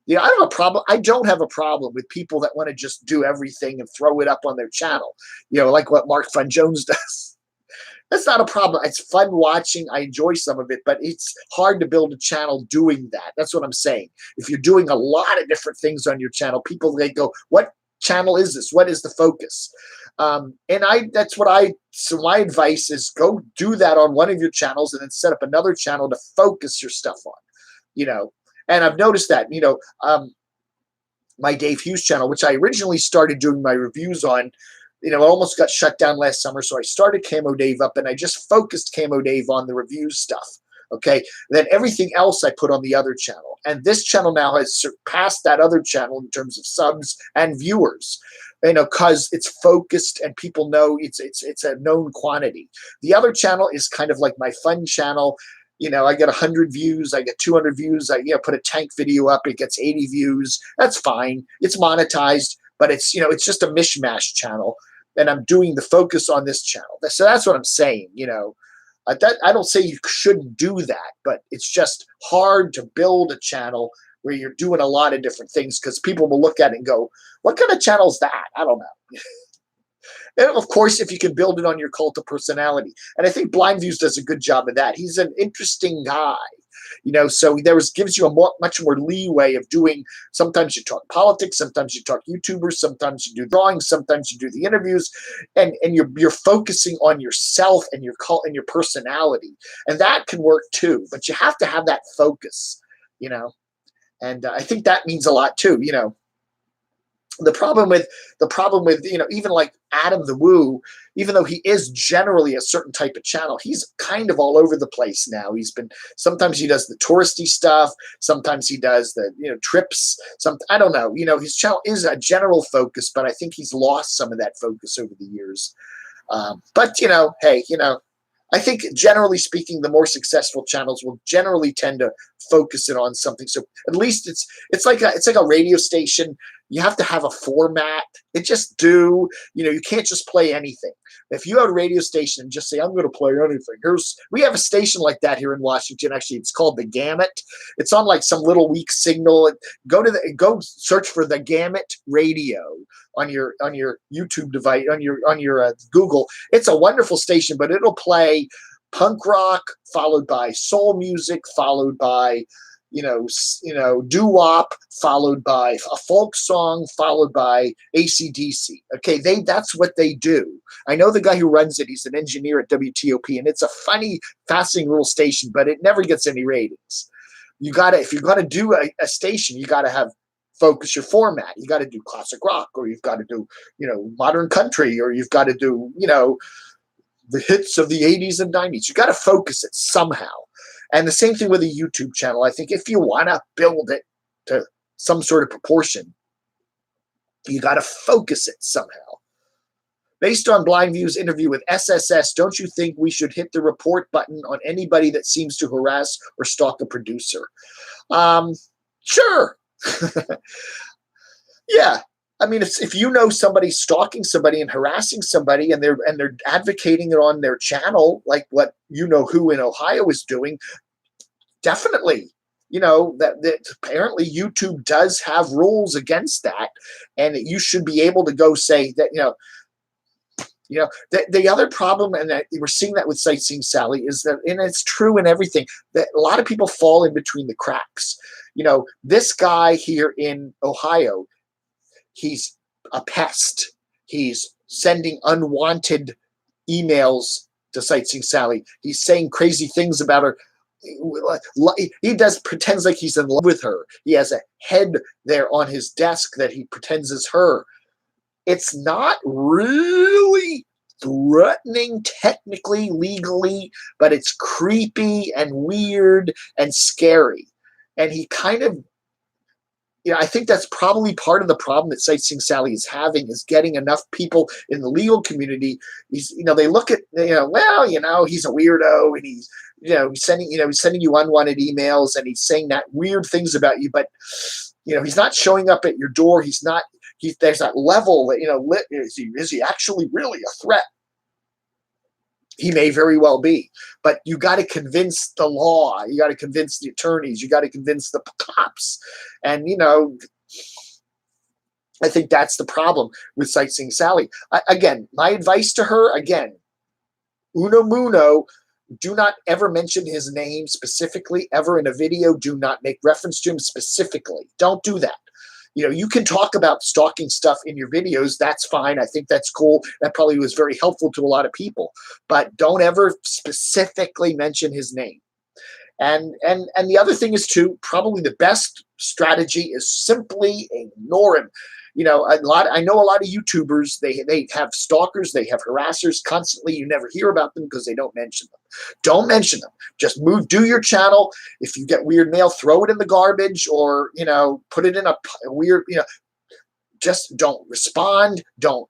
[SPEAKER 1] I don't have a problem with people that want to just do everything and throw it up on their channel, like what Mark Fun Jones does. That's not a problem. It's fun watching. I enjoy some of it, but it's hard to build a channel doing that. That's what I'm saying. If you're doing a lot of different things on your channel, they go, what channel is this? What is the focus? So my advice is go do that on one of your channels and then set up another channel to focus your stuff on, And I've noticed that, my Dave Hughes channel, which I originally started doing my reviews on, it almost got shut down last summer. So I started camodave up, and I just focused camodave on the review stuff. Okay. Then everything else I put on the other channel. And this channel now has surpassed that other channel in terms of subs and viewers, because it's focused and people know it's a known quantity. The other channel is kind of like my fun channel. I get 100 views, I get 200 views, I put a tank video up, it gets 80 views. That's fine. It's monetized, but it's just a mishmash channel, and I'm doing the focus on this channel. So that's what I'm saying. I don't say you shouldn't do that, but it's just hard to build a channel where you're doing a lot of different things, because people will look at it and go, what kind of channel is that? I don't know. And of course, if you can build it on your cult of personality. And I think Blind Views does a good job of that. He's an interesting guy, so gives you a much more leeway of doing. Sometimes you talk politics, sometimes you talk YouTubers, sometimes you do drawings, sometimes you do the interviews, and you're focusing on yourself and your cult and your personality. And that can work too, but you have to have that focus, and I think that means a lot too, The problem with even like Adam the Woo, even though he is generally a certain type of channel, he's kind of all over the place now. Sometimes he does the touristy stuff, sometimes he does the trips. I don't know. His channel is a general focus, but I think he's lost some of that focus over the years. But hey, I think generally speaking, the more successful channels will generally tend to focus it on something. So at least it's like a radio station. You have to have a format. You can't just play anything. If you have a radio station and just say, I'm going to play anything. We have a station like that here in Washington. Actually, it's called The Gamut. It's on like some little weak signal. Go search for The Gamut Radio on your YouTube device, on your Google. It's a wonderful station, but it'll play punk rock followed by soul music, followed by doo-wop, followed by a folk song, followed by AC/DC. Okay, that's what they do. I know the guy who runs it. He's an engineer at WTOP, and it's a funny, fascinating little station, but it never gets any ratings. If you're gonna do a station, you gotta focus your format. You got to do classic rock, or you've got to do modern country, or you've got to do the hits of the 80s and 90s. You got to focus it somehow. And the same thing with a YouTube channel. I think if you want to build it to some sort of proportion, you got to focus it somehow. Based on Blind View's interview with SSS, don't you think we should hit the report button on anybody that seems to harass or stalk a producer? Sure. Yeah. I mean, if somebody's stalking somebody and harassing somebody, and they're advocating it on their channel, like what who in Ohio is doing, definitely, that apparently YouTube does have rules against that, and you should be able to go say that. The other problem, and we're seeing that with Sightseeing Sally, is that, and it's true in everything, that a lot of people fall in between the cracks. This guy here in Ohio, he's a pest. He's sending unwanted emails to Sightseeing Sally. He's saying crazy things about her. He pretends like he's in love with her. He has a head there on his desk that he pretends is her. It's not really threatening technically, legally, but it's creepy and weird and scary. And he kind of, I think that's probably part of the problem that Sightseeing Sally is having, is getting enough people in the legal community. They look at, he's a weirdo, and he's sending you unwanted emails, and he's saying that weird things about you, but he's not showing up at your door. There's that level that, is he actually really a threat? He may very well be, but you got to convince the law. You got to convince the attorneys. You got to convince the cops. And, I think that's the problem with Sightseeing Sally. Again, my advice to her, uno muno, do not ever mention his name specifically ever in a video. Do not make reference to him specifically. Don't do that. You can talk about stalking stuff in your videos. That's fine. I think that's cool. That probably was very helpful to a lot of people. But don't ever specifically mention his name. And the other thing is, too, probably the best strategy is simply ignore him. I know a lot of YouTubers, they have stalkers, they have harassers constantly. You never hear about them because they don't mention them. Don't mention them. Just do your channel. If you get weird mail, throw it in the garbage, or, put it in a weird, just don't respond. Don't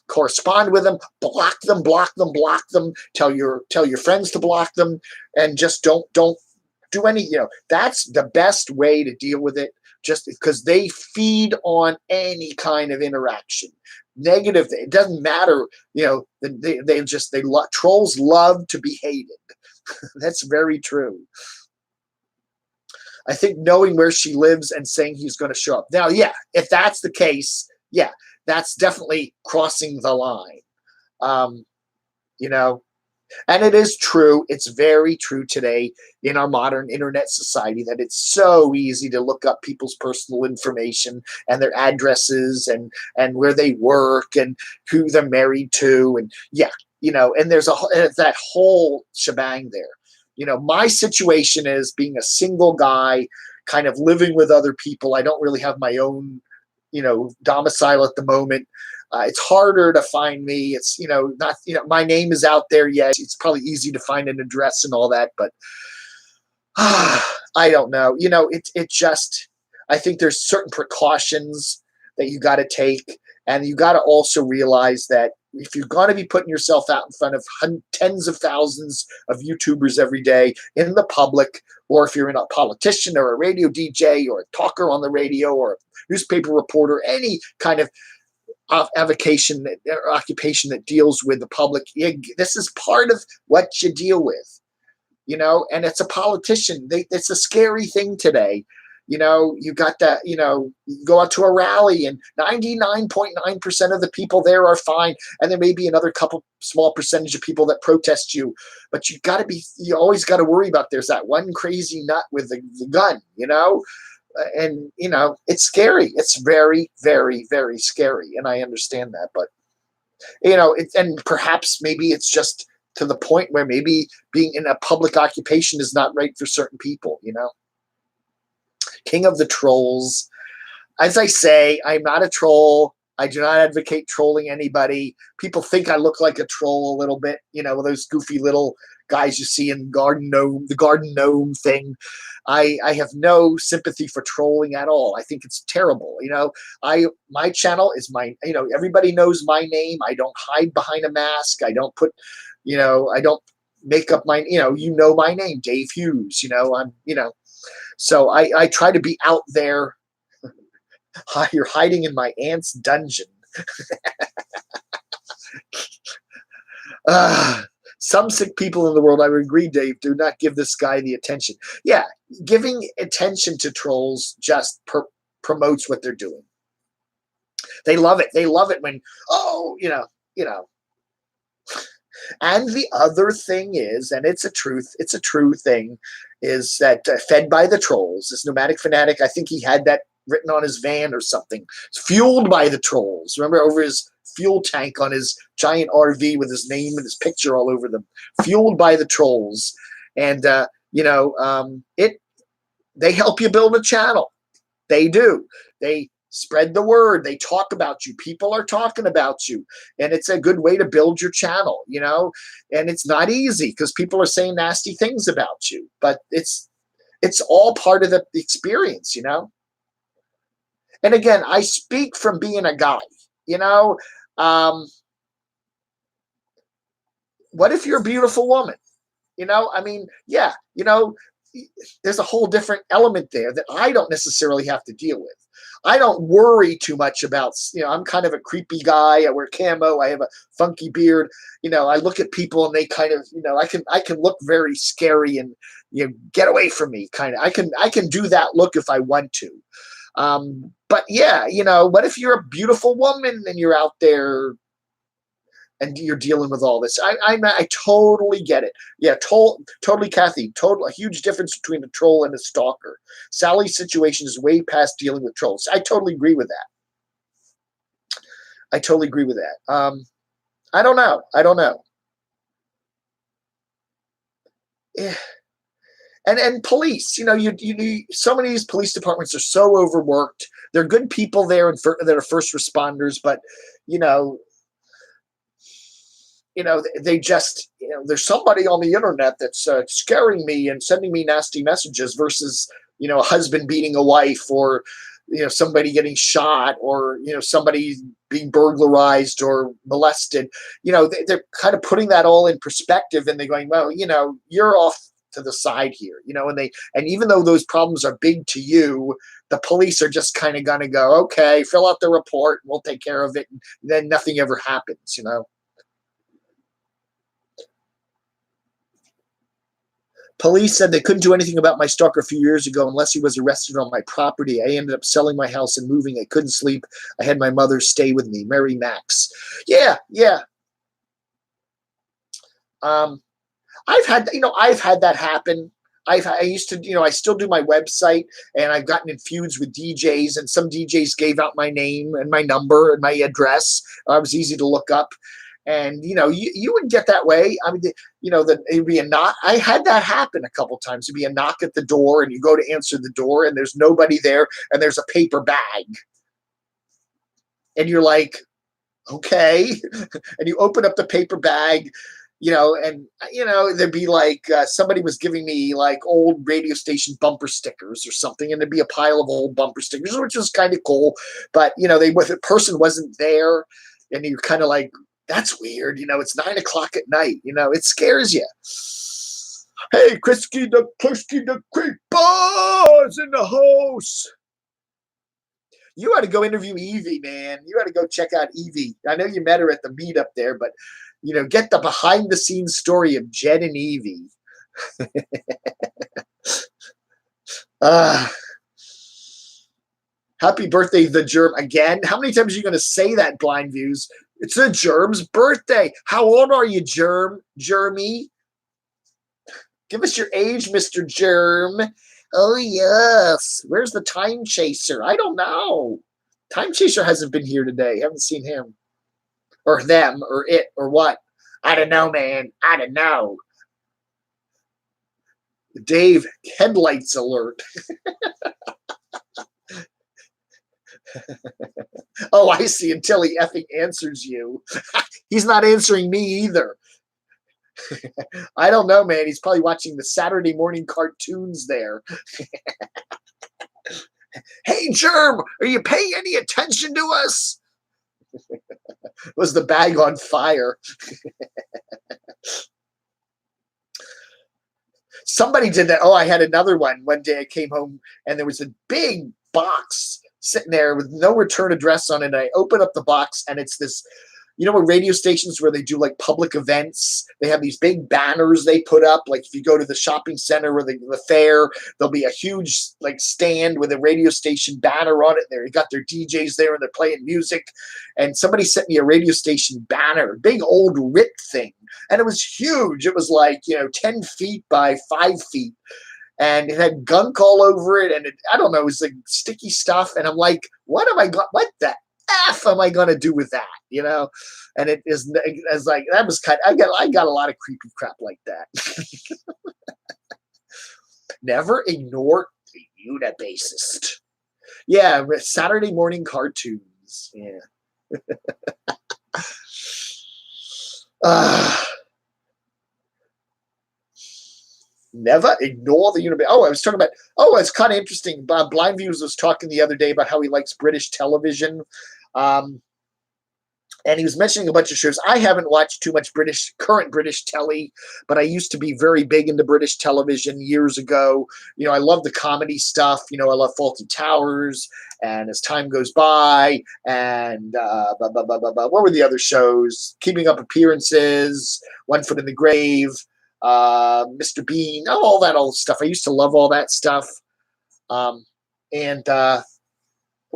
[SPEAKER 1] correspond with them. Block them. Tell your friends to block them, and just don't do any, that's the best way to deal with it. Just because they feed on any kind of interaction, negative. It doesn't matter. Trolls love to be hated. That's very true. I think knowing where she lives and saying he's going to show up. Now, yeah, if that's the case, yeah, that's definitely crossing the line. And it is true. It's very true today in our modern internet society that it's so easy to look up people's personal information and their addresses and where they work and who they're married to. And and there's that whole shebang there. My situation is being a single guy, kind of living with other people. I don't really have my own, domicile at the moment. It's harder to find me. It's, not, my name is out there yet. It's probably easy to find an address and all that, but I don't know. It just, I think there's certain precautions that you got to take. And you got to also realize that if you're going to be putting yourself out in front of tens of thousands of YouTubers every day in the public, or if you're a politician or a radio DJ or a talker on the radio or a newspaper reporter, any kind of avocation or occupation that deals with the public, this is part of what you deal with, and it's a politician. It's a scary thing today. You got that, you go out to a rally and 99.9% of the people there are fine. And there may be another couple small percentage of people that protest you, but you always got to worry about there's that one crazy nut with the gun, and, it's scary. It's very, very, very scary. And I understand that, but, and perhaps maybe it's just to the point where maybe being in a public occupation is not right for certain people, King of the trolls. As I say, I'm not a troll. I do not advocate trolling anybody. People think I look like a troll a little bit, those goofy little guys you see in the garden gnome thing. I have no sympathy for trolling at all. I think it's terrible. My channel is mine. Everybody knows my name. I don't hide behind a mask. I don't put, I don't make up my, my name, Dave Hughes. So I try to be out there. You're hiding in my aunt's dungeon. Some sick people in the world, I would agree, Dave, do not give this guy the attention. Yeah, giving attention to trolls just promotes what they're doing. They love it. They love it when, And the other thing is, and it's a true thing, is that fed by the trolls, this nomadic fanatic, I think he had that written on his van or something. It's fueled by the trolls. Remember, over his fuel tank on his giant RV with his name and his picture all over them. Fueled by the trolls. And, they help you build a channel. They do. They spread the word. They talk about you. People are talking about you. And it's a good way to build your channel, and it's not easy because people are saying nasty things about you, but it's all part of the experience, And again, I speak from being a guy, what if you're a beautiful woman? There's a whole different element there that I don't necessarily have to deal with. I don't worry too much about, I'm kind of a creepy guy. I wear camo. I have a funky beard. I look at people and they kind of, I can look very scary and, get away from me kind of. I can do that look if I want to. But yeah, what if you're a beautiful woman and you're out there and you're dealing with all this? I totally get it. Yeah, totally, Kathy. A huge difference between a troll and a stalker. Sally's situation is way past dealing with trolls. I totally agree with that. I don't know. Yeah. And police, so many of these police departments are so overworked. They're good people there that are first responders, but they just, there's somebody on the internet that's scaring me and sending me nasty messages versus, a husband beating a wife or, somebody getting shot or, somebody being burglarized or molested. They're kind of putting that all in perspective and they're going, well, you're off to the side here, and even though those problems are big to you, the police are just kind of going to go, okay, fill out the report and we'll take care of it. And then nothing ever happens, Police said they couldn't do anything about my stalker a few years ago unless he was arrested on my property. I ended up selling my house and moving. I couldn't sleep. I had my mother stay with me. Mary Max. Yeah. I've had that happen. I used to, I still do my website, and I've gotten in feuds with DJs, and some DJs gave out my name and my number and my address. It was easy to look up. And, you would get that way. I mean, it'd be a knock. I had that happen a couple times. It'd be a knock at the door and you go to answer the door and there's nobody there and there's a paper bag. And you're like, okay. And you open up the paper bag, and there'd be like somebody was giving me like old radio station bumper stickers or something, and there'd be a pile of old bumper stickers, which was kind of cool. But the person wasn't there, and you're kind of like, that's weird. It's 9 o'clock at night. It scares you. Hey, Krisky the Creeper's in the house. You ought to go interview Evie, man. You ought to go check out Evie. I know you met her at the meetup there, but get the behind the scenes story of Jed and Evie. Happy birthday, the germ. Again, how many times are you going to say that, Blind Views? It's the germ's birthday. How old are you, Jeremy? Give us your age, Mr. Germ. Oh, yes. Where's the Time Chaser? I don't know. Time Chaser hasn't been here today. Haven't seen him. Or them, or it, or what. I don't know, man. I don't know. Dave, headlights alert. Oh, I see. Until he effing answers you. He's not answering me either. I don't know, man. He's probably watching the Saturday morning cartoons there. Hey, Germ, are you paying any attention to us? Was the bag on fire? Somebody did that. Oh, I had another one. One day I came home and there was a big box sitting there with no return address on it. And I open up the box and it's this, what radio stations where they do like public events, they have these big banners they put up. Like if you go to the shopping center or the fair, there'll be a huge like stand with a radio station banner on it. There, you got their DJs there and they're playing music. And somebody sent me a radio station banner, big old RIT thing. And it was huge. It was like, 10 feet by 5 feet. And it had gunk all over it. And I don't know, it was like sticky stuff. And I'm like, what the F am I going to do with that? And it is as like, that was I got a lot of creepy crap like that. Never ignore the Unibasist. Yeah. Saturday morning cartoons. Yeah. Never ignore the Unibasist. Oh, I was talking about, it's kind of interesting. Blind Views was talking the other day about how he likes British television. And he was mentioning a bunch of shows. I haven't watched too much current British telly, but I used to be very big into British television years ago. I love the comedy stuff. I love Fawlty Towers and As Time Goes By and what were the other shows? Keeping Up Appearances, One Foot in the Grave, Mr. Bean, all that old stuff. I used to love all that stuff.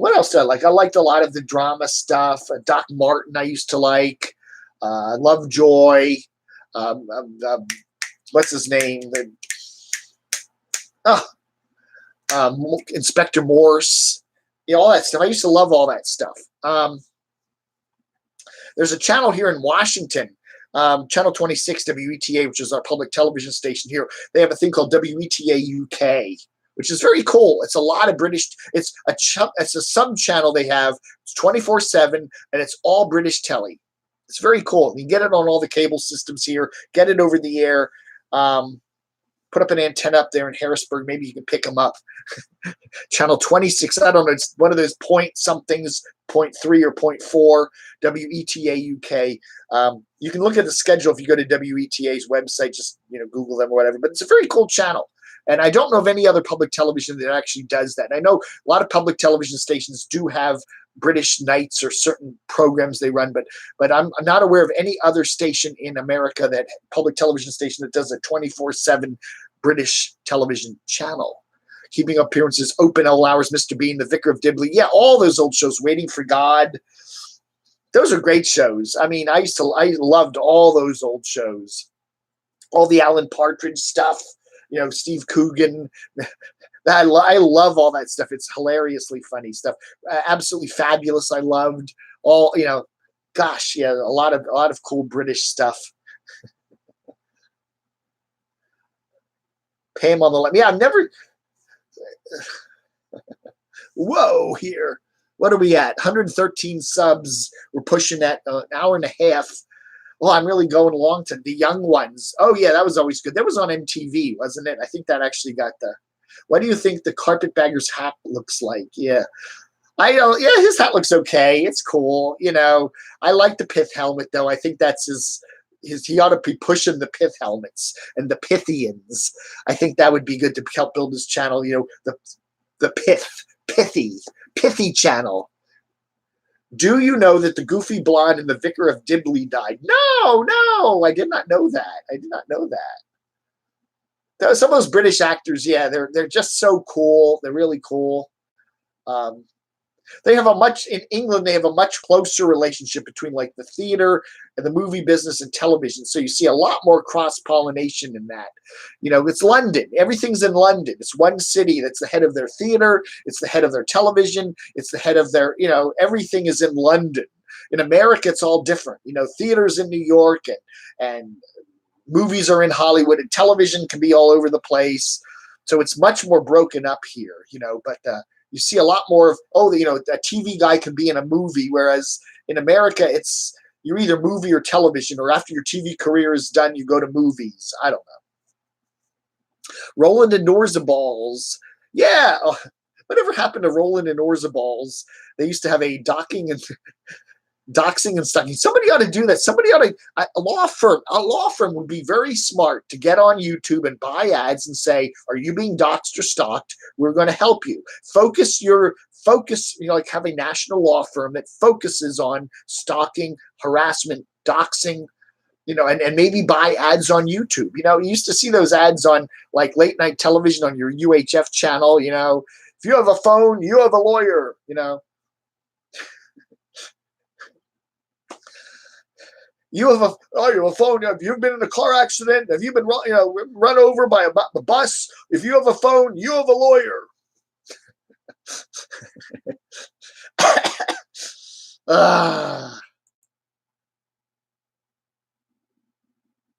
[SPEAKER 1] What else did I like? I liked a lot of the drama stuff. Doc Martin I used to like. Lovejoy. What's his name? Inspector Morse. All that stuff. I used to love all that stuff. There's a channel here in Washington, Channel 26 WETA, which is our public television station here. They have a thing called WETA UK, which is very cool. It's a lot of British. It's a sub channel they have. It's 24/7, and it's all British telly. It's very cool. You can get it on all the cable systems here. Get it over the air. Put up an antenna up there in Harrisburg. Maybe you can pick them up. Channel 26. I don't know. It's one of those point somethings, 0.3 or 0.4. WETA UK. You can look at the schedule if you go to WETA's website. Just Google them or whatever. But it's a very cool channel. And I don't know of any other public television that actually does that. And I know a lot of public television stations do have British nights or certain programs they run, but I'm not aware of any other station in America, that public television station, that does a 24/7 British television channel. Keeping Up Appearances, Open All Hours, Mr. Bean, The Vicar of Dibley. Yeah, all those old shows, Waiting for God. Those are great shows. I mean, I loved all those old shows. All the Alan Partridge stuff. Steve Coogan. I love all that stuff. It's hilariously funny stuff. Absolutely fabulous. I loved all. Gosh, yeah, a lot of cool British stuff. Pam on the left. Yeah, I've never. Whoa, here. What are we at? 113 subs. We're pushing that an hour and a half. Well, I'm really going along to the young ones. Oh, yeah, that was always good. That was on MTV, wasn't it? I think that actually got the. What do you think the carpetbagger's hat looks like? Yeah. Yeah, his hat looks okay. It's cool. I like the pith helmet, though. I think that's he ought to be pushing the pith helmets and the Pythians. I think that would be good to help build his channel. The pithy channel. Do you know that the goofy blonde and the Vicar of Dibley died? No, I did not know that. I did not know that. Some of those British actors, yeah, they're just so cool. They're really cool. They have in England, they have a much closer relationship between like the theater and the movie business and television. So you see a lot more cross-pollination in that. It's London. Everything's in London. It's one city that's the head of their theater. It's the head of their television. It's the head of their, everything is in London. In America, it's all different. Theaters in New York and movies are in Hollywood, and television can be all over the place. So it's much more broken up here, but you see a lot more of, a TV guy can be in a movie, whereas in America, you're either movie or television, or after your TV career is done, you go to movies. I don't know. Roland and Orzaballs. Yeah. Whatever happened to Roland and Orzaballs? They used to have a doxing and stalking. Somebody ought to do that. Somebody ought to, a law firm would be very smart to get on YouTube and buy ads and say, are you being doxed or stalked? We're going to help you. Focus, like have a national law firm that focuses on stalking, harassment, doxing, and maybe buy ads on YouTube. You used to see those ads on like late night television on your UHF channel. If you have a phone, you have a lawyer, You have a phone. Have you been in a car accident? Have you been run over by a bus? If you have a phone, you have a lawyer.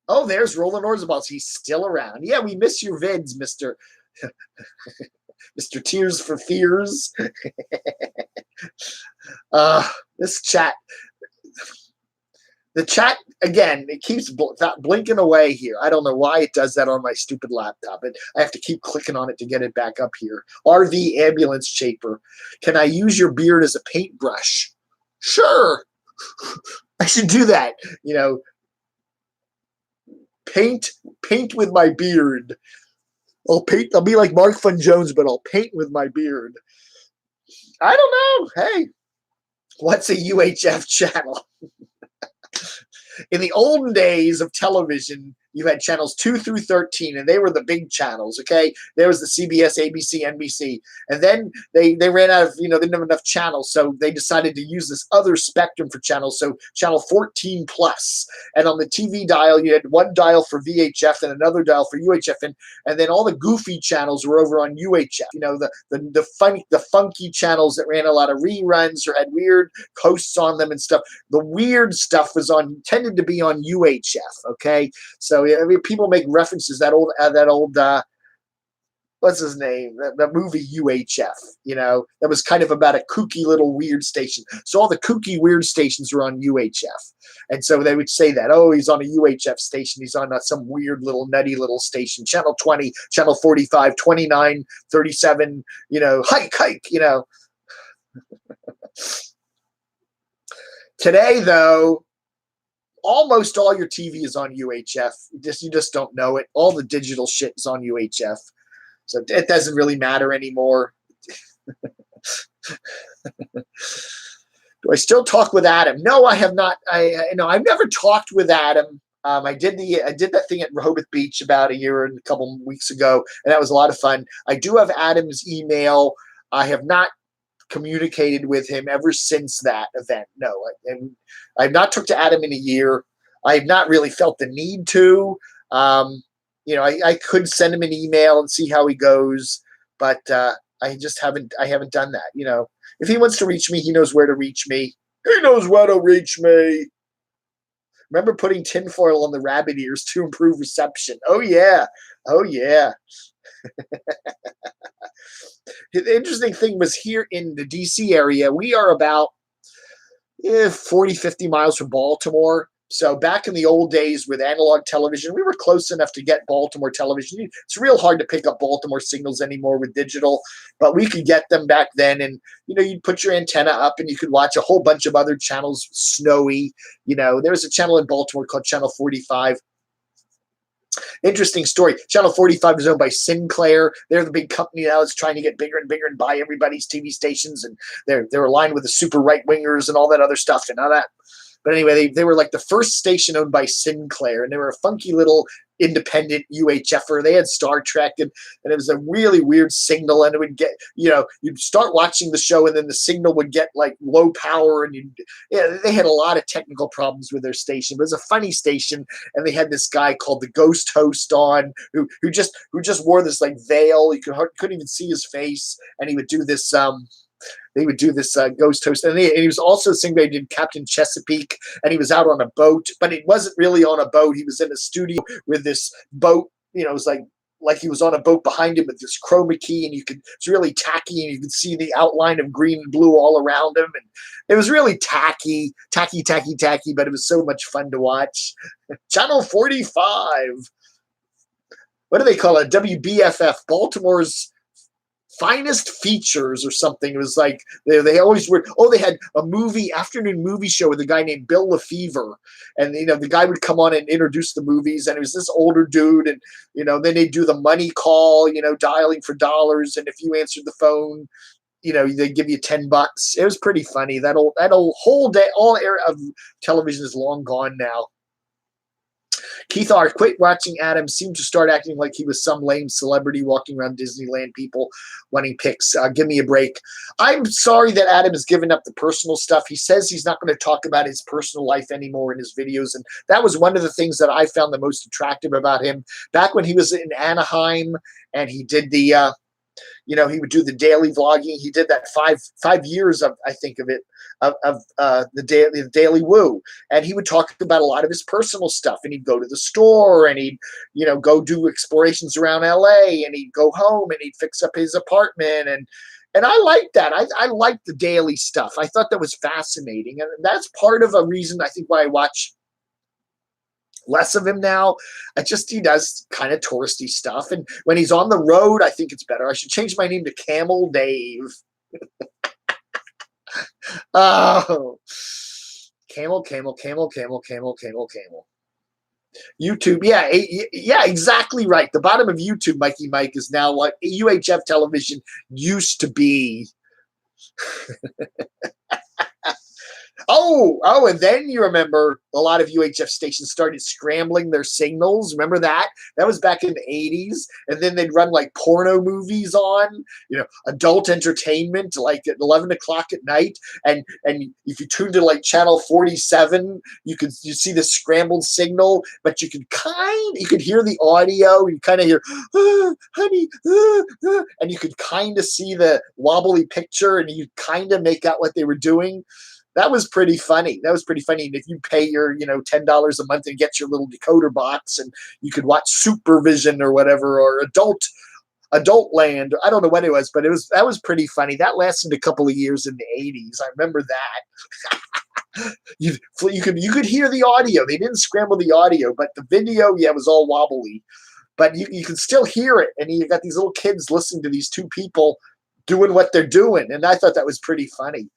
[SPEAKER 1] Oh, there's Roland Orzaballs. He's still around. Yeah, we miss your vids, Mr. Mr. Tears for Fears. This chat. The chat, again, it keeps blinking away here. I don't know why it does that on my stupid laptop. I have to keep clicking on it to get it back up here. RV Ambulance Shaper. Can I use your beard as a paintbrush? Sure. I should do that. Paint with my beard. I'll be like Mark Fun Jones, but I'll paint with my beard. I don't know. Hey, what's a UHF channel? In the olden days of television, you had channels 2 through 13, and they were the big channels, okay? There was the CBS, ABC, NBC. And then they ran out of, they didn't have enough channels, so they decided to use this other spectrum for channels, so channel 14 plus. And on the TV dial, you had one dial for VHF and another dial for UHF, and then all the goofy channels were over on UHF. The funky channels that ran a lot of reruns or had weird hosts on them and stuff. The weird stuff tended to be on UHF, okay? So people make references that old what's his name? The movie UHF. That was kind of about a kooky little weird station. So all the kooky weird stations were on UHF, and so they would say that, oh, he's on a UHF station. He's on some weird little nutty little station. Channel 20, channel 45, 29, 37. Hike. Today, though, almost all your TV is on UHF. You just don't know it. All the digital shit is on UHF. So it doesn't really matter anymore. Do I still talk with Adam? No, I have not. I've never talked with Adam. I did that thing at Rehoboth Beach about a year and a couple weeks ago, and that was a lot of fun. I do have Adam's email. I have not communicated with him ever since that event. No, and I've not talked to Adam in a year. I've not really felt the need to. I could send him an email and see how he goes, but I just haven't done that. If he wants to reach me, he knows where to reach me. He knows where to reach me. Remember putting tinfoil on the rabbit ears to improve reception. Oh, yeah. The interesting thing was here in the DC area, we are about 40, 50 miles from Baltimore. So back in the old days with analog television, we were close enough to get Baltimore television. It's real hard to pick up Baltimore signals anymore with digital, but we could get them back then. And, you'd put your antenna up and you could watch a whole bunch of other channels, Snowy. There was a channel in Baltimore called Channel 45. Interesting story. Channel 45 is owned by Sinclair. They're the big company now that's trying to get bigger and bigger and buy everybody's TV stations. And they're aligned with the super right wingers and all that other stuff and all that. But anyway, they were like the first station owned by Sinclair, and they were a funky little independent UHFer. They had Star Trek, and it was a really weird signal, and it would get, you'd start watching the show, and then the signal would get like low power, and they had a lot of technical problems with their station. But it was a funny station, and they had this guy called the ghost host on, who just wore this like veil. You couldn't even see his face, and he would do this ghost host, and he was also somebody who did Captain Chesapeake, and he was out on a boat, but it wasn't really on a boat. He was in a studio with this boat. It was like he was on a boat behind him with this chroma key, and it's really tacky, and you could see the outline of green and blue all around him, and it was really tacky, but it was so much fun to watch. Channel 45. What do they call it? WBFF, Baltimore's finest features or something. It was like they always were. Oh, they had a afternoon movie show with a guy named Bill Lefevre, and the guy would come on and introduce the movies, and it was this older dude, and then they'd do the money call, dialing for dollars, and if you answered the phone, they give you $10. It was pretty funny. That whole day, all era of television is long gone now. Keith R. Quit watching Adam. Seemed to start acting like he was some lame celebrity walking around Disneyland, people wanting pics. Give me a break. I'm sorry that Adam has given up the personal stuff. He says he's not going to talk about his personal life anymore in his videos. And that was one of the things that I found the most attractive about him. Back when he was in Anaheim and he did the, he would do the daily vlogging. He did that 5 years of, I think of it, of the Daily Woo, and he would talk about a lot of his personal stuff, and he'd go to the store, and he'd go do explorations around LA, and he'd go home and he'd fix up his apartment, and I liked that. I liked the daily stuff. I thought that was fascinating, and that's part of a reason I think why I watch less of him now. He does kind of touristy stuff, and when he's on the road, I think it's better. I should change my name to camodave. Oh, camel. YouTube, yeah, exactly right. The bottom of YouTube, Mikey Mike, is now what UHF television used to be. Oh, and then you remember a lot of UHF stations started scrambling their signals. Remember that? That was back in the 80s. And then they'd run like porno movies on, adult entertainment, like at 11 o'clock at night. And if you tuned to like channel 47, you see the scrambled signal, but you could hear the audio. You kind of hear, honey, and you could kind of see the wobbly picture, and you kind of make out what they were doing. That was pretty funny. And if you pay your, $10 a month and get your little decoder box, and you could watch Supervision or whatever, or Adult Land. I don't know what it was, but that was pretty funny. That lasted a couple of years in the 80s. I remember that. you could hear the audio. They didn't scramble the audio, but the video, was all wobbly. But you can still hear it, and you got these little kids listening to these two people doing what they're doing, and I thought that was pretty funny.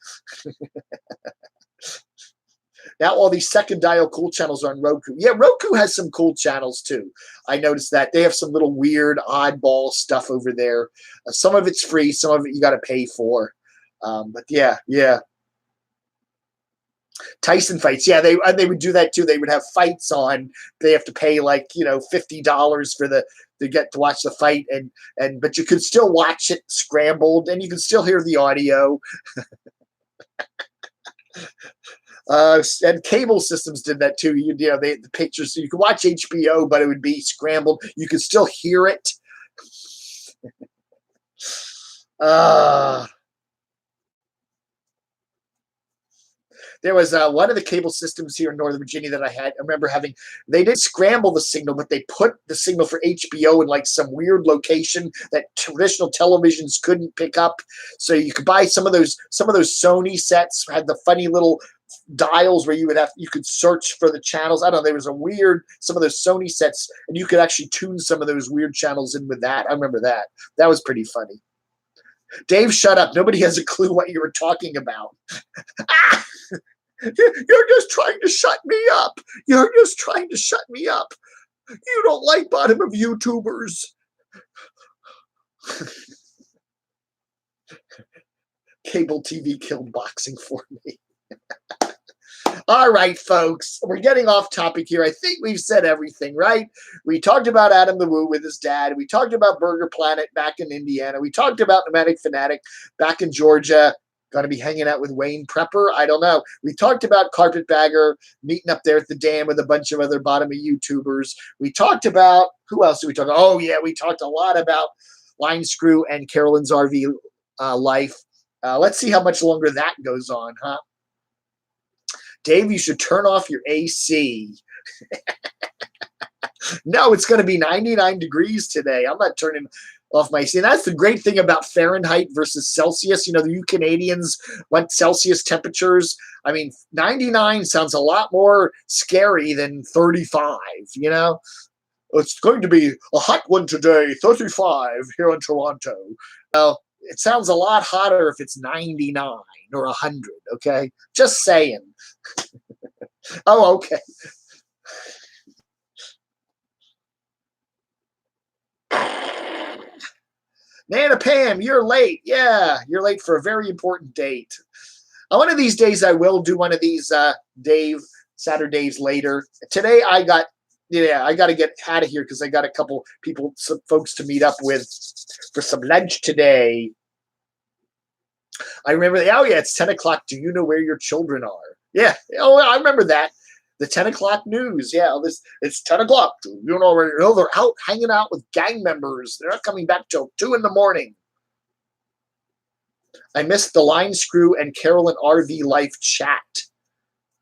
[SPEAKER 1] Now all these second dial cool channels are on Roku. Yeah, Roku has some cool channels too. I noticed that they have some little weird oddball stuff over there. Some of it's free, some of it you got to pay for. But yeah. Tyson fights. Yeah, they would do that too. They would have fights on. They have to pay like $50 to get to watch the fight, but you could still watch it scrambled, and you can still hear the audio. And cable systems did that too. The pictures, so you could watch HBO, but it would be scrambled. You could still hear it. There was one of the cable systems here in Northern Virginia that I remember having, they didn't scramble the signal, but they put the signal for HBO in like some weird location that traditional televisions couldn't pick up. So you could buy some of those Sony sets, had the funny little dials where you could search for the channels. I don't know, there was some of those Sony sets, and you could actually tune some of those weird channels in with that. I remember that. That was pretty funny. Dave, shut up. Nobody has a clue what you were talking about. Ah! You're just trying to shut me up. You're just trying to shut me up. You don't like bottom of YouTubers. Cable TV killed boxing for me. All right, folks, we're getting off topic here. I think we've said everything, right? We talked about Adam the Woo with his dad. We talked about Burger Planet back in Indiana. We talked about Pneumatic Fanatic back in Georgia. Going to be hanging out with Wayne Prepper? I don't know. We talked about Carpetbagger meeting up there at the dam with a bunch of other bottom of YouTubers. We talked about, who else did we talk about? Oh, yeah, we talked a lot about Line Screw and Carolyn's RV life. Let's see how much longer that goes on, huh? Dave, you should turn off your AC. No, it's going to be 99 degrees today. I'm not turning off my AC. And that's the great thing about Fahrenheit versus Celsius. You know, you Canadians want Celsius temperatures. I mean, 99 sounds a lot more scary than 35, you know? It's going to be a hot one today, 35 here in Toronto. Well, it sounds a lot hotter if it's 99 or 100, okay? Just saying. Oh, okay. Nana Pam, you're late. Yeah, you're late for a very important date. One of these days, I will do one of these SaturDAVEs later. Today, I got to get out of here because I got a couple people, some folks to meet up with for some lunch today. I remember, oh yeah, it's 10 o'clock. Do you know where your children are? Yeah, oh, I remember that. The 10 o'clock news. Yeah, it's 10 o'clock. You know, they're out hanging out with gang members. They're not coming back till 2 in the morning. I missed the Line Screw and Carolyn RV Life chat.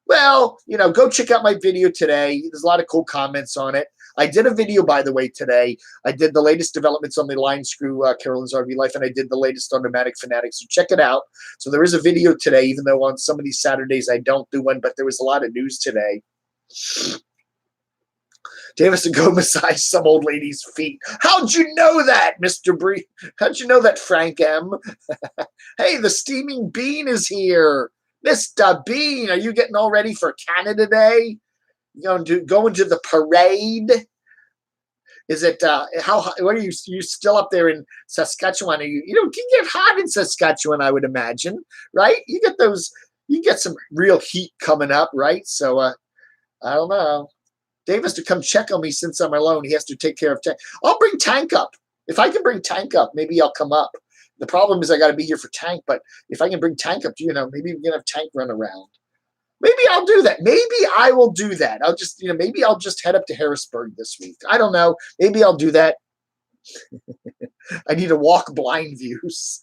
[SPEAKER 1] Well, you know, go check out my video today. There's a lot of cool comments on it. I did a video, by the way, today. I did the latest developments on the Line Screw, Carolyn's RV Life, and I did the latest on Pneumatic Fanatic. So check it out. So there is a video today, even though on some of these Saturdays I don't do one, but there was a lot of news today. Davis to go massage some old lady's feet. How'd you know that, Mr. Bree? How'd you know that, Frank M? Hey, the steaming bean is here. Mr. Bean, are you getting all ready for Canada Day? You going to the parade? Is it what are you still up there in Saskatchewan? Are you can get hot in Saskatchewan, I would imagine, right? You get some real heat coming up, right? So I don't know. Dave has to come check on me since I'm alone. He has to take care of Tank. I'll bring Tank up. If I can bring Tank up, maybe I'll come up. The problem is I got to be here for Tank, but if I can bring Tank up, maybe we can have Tank run around. Maybe I'll do that. Maybe I will do that. I'll just, maybe I'll just head up to Harrisburg this week. I don't know. Maybe I'll do that. I need to walk blind views.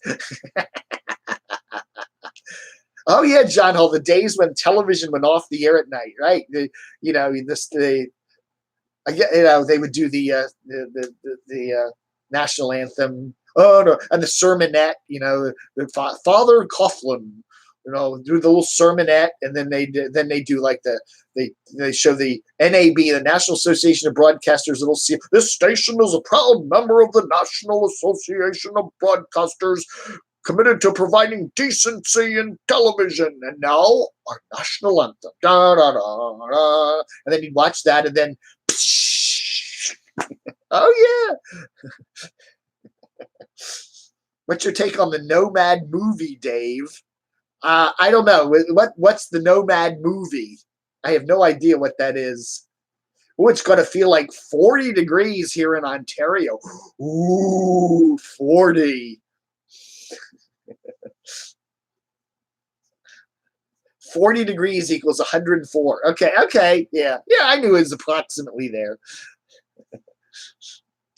[SPEAKER 1] Oh yeah, John Hall. The days when television went off the air at night, right? They would do the national anthem. Oh no, and the sermonette. The Father Coughlin. Do the little sermonette, and then they do like they show the NAB, the National Association of Broadcasters. Little see this station is a proud member of the National Association of Broadcasters, committed to providing decency in television. And now our national anthem. Da, da, da, da. And then you watch that, and then, oh yeah. What's your take on the Nomad movie, Dave? I don't know. What's the Nomad movie? I have no idea what that is. Oh, it's going to feel like 40 degrees here in Ontario. Ooh, 40. 40 degrees equals 104. Okay. Yeah, I knew it was approximately there.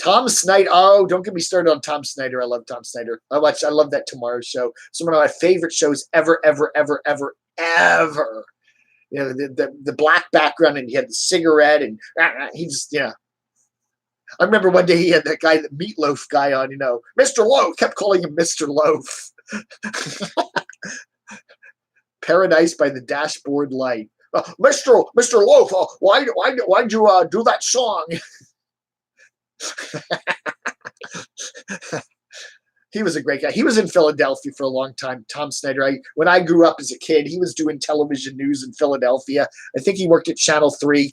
[SPEAKER 1] Tom Snyder. Oh, don't get me started on Tom Snyder. I love Tom Snyder. I love that Tomorrow Show. It's one of my favorite shows ever. ever. You know, the black background, and he had the cigarette, and he just, yeah. I remember one day he had that guy, the Meatloaf guy on, you know, Mr. Loaf, kept calling him Mr. Loaf. Paradise by the Dashboard Light. Mr. Loaf, why'd you do that song? He was a great guy. He was in Philadelphia for a long time, Tom Snyder. When I grew up as a kid, he was doing television news in Philadelphia. I think he worked at Channel 3,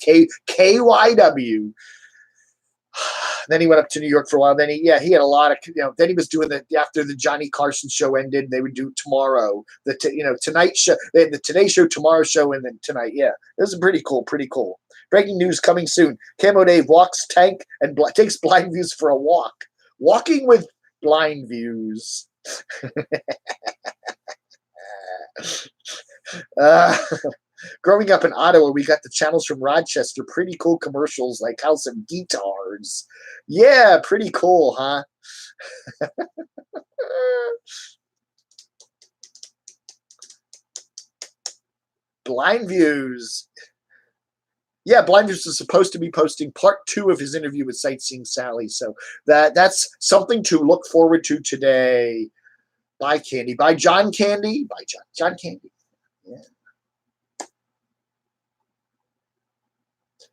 [SPEAKER 1] KYW. Then he went up to New York for a while. Then he had a lot of, then he was doing after the Johnny Carson show ended, they would do Tomorrow, Tonight Show, they had the Today Show, Tomorrow Show, and then Tonight. Yeah, this is pretty cool. Breaking news coming soon. Camo Dave walks tank and takes blind views for a walk. Walking with blind views. Growing up in Ottawa, we got the channels from Rochester. Pretty cool commercials like House of Guitars. Yeah, pretty cool, huh? Blind Views. Yeah, Blind Views is supposed to be posting part 2 of his interview with Sightseeing Sally. So that's something to look forward to today. Bye, Candy. Bye, John Candy. Bye, John Candy. Yeah.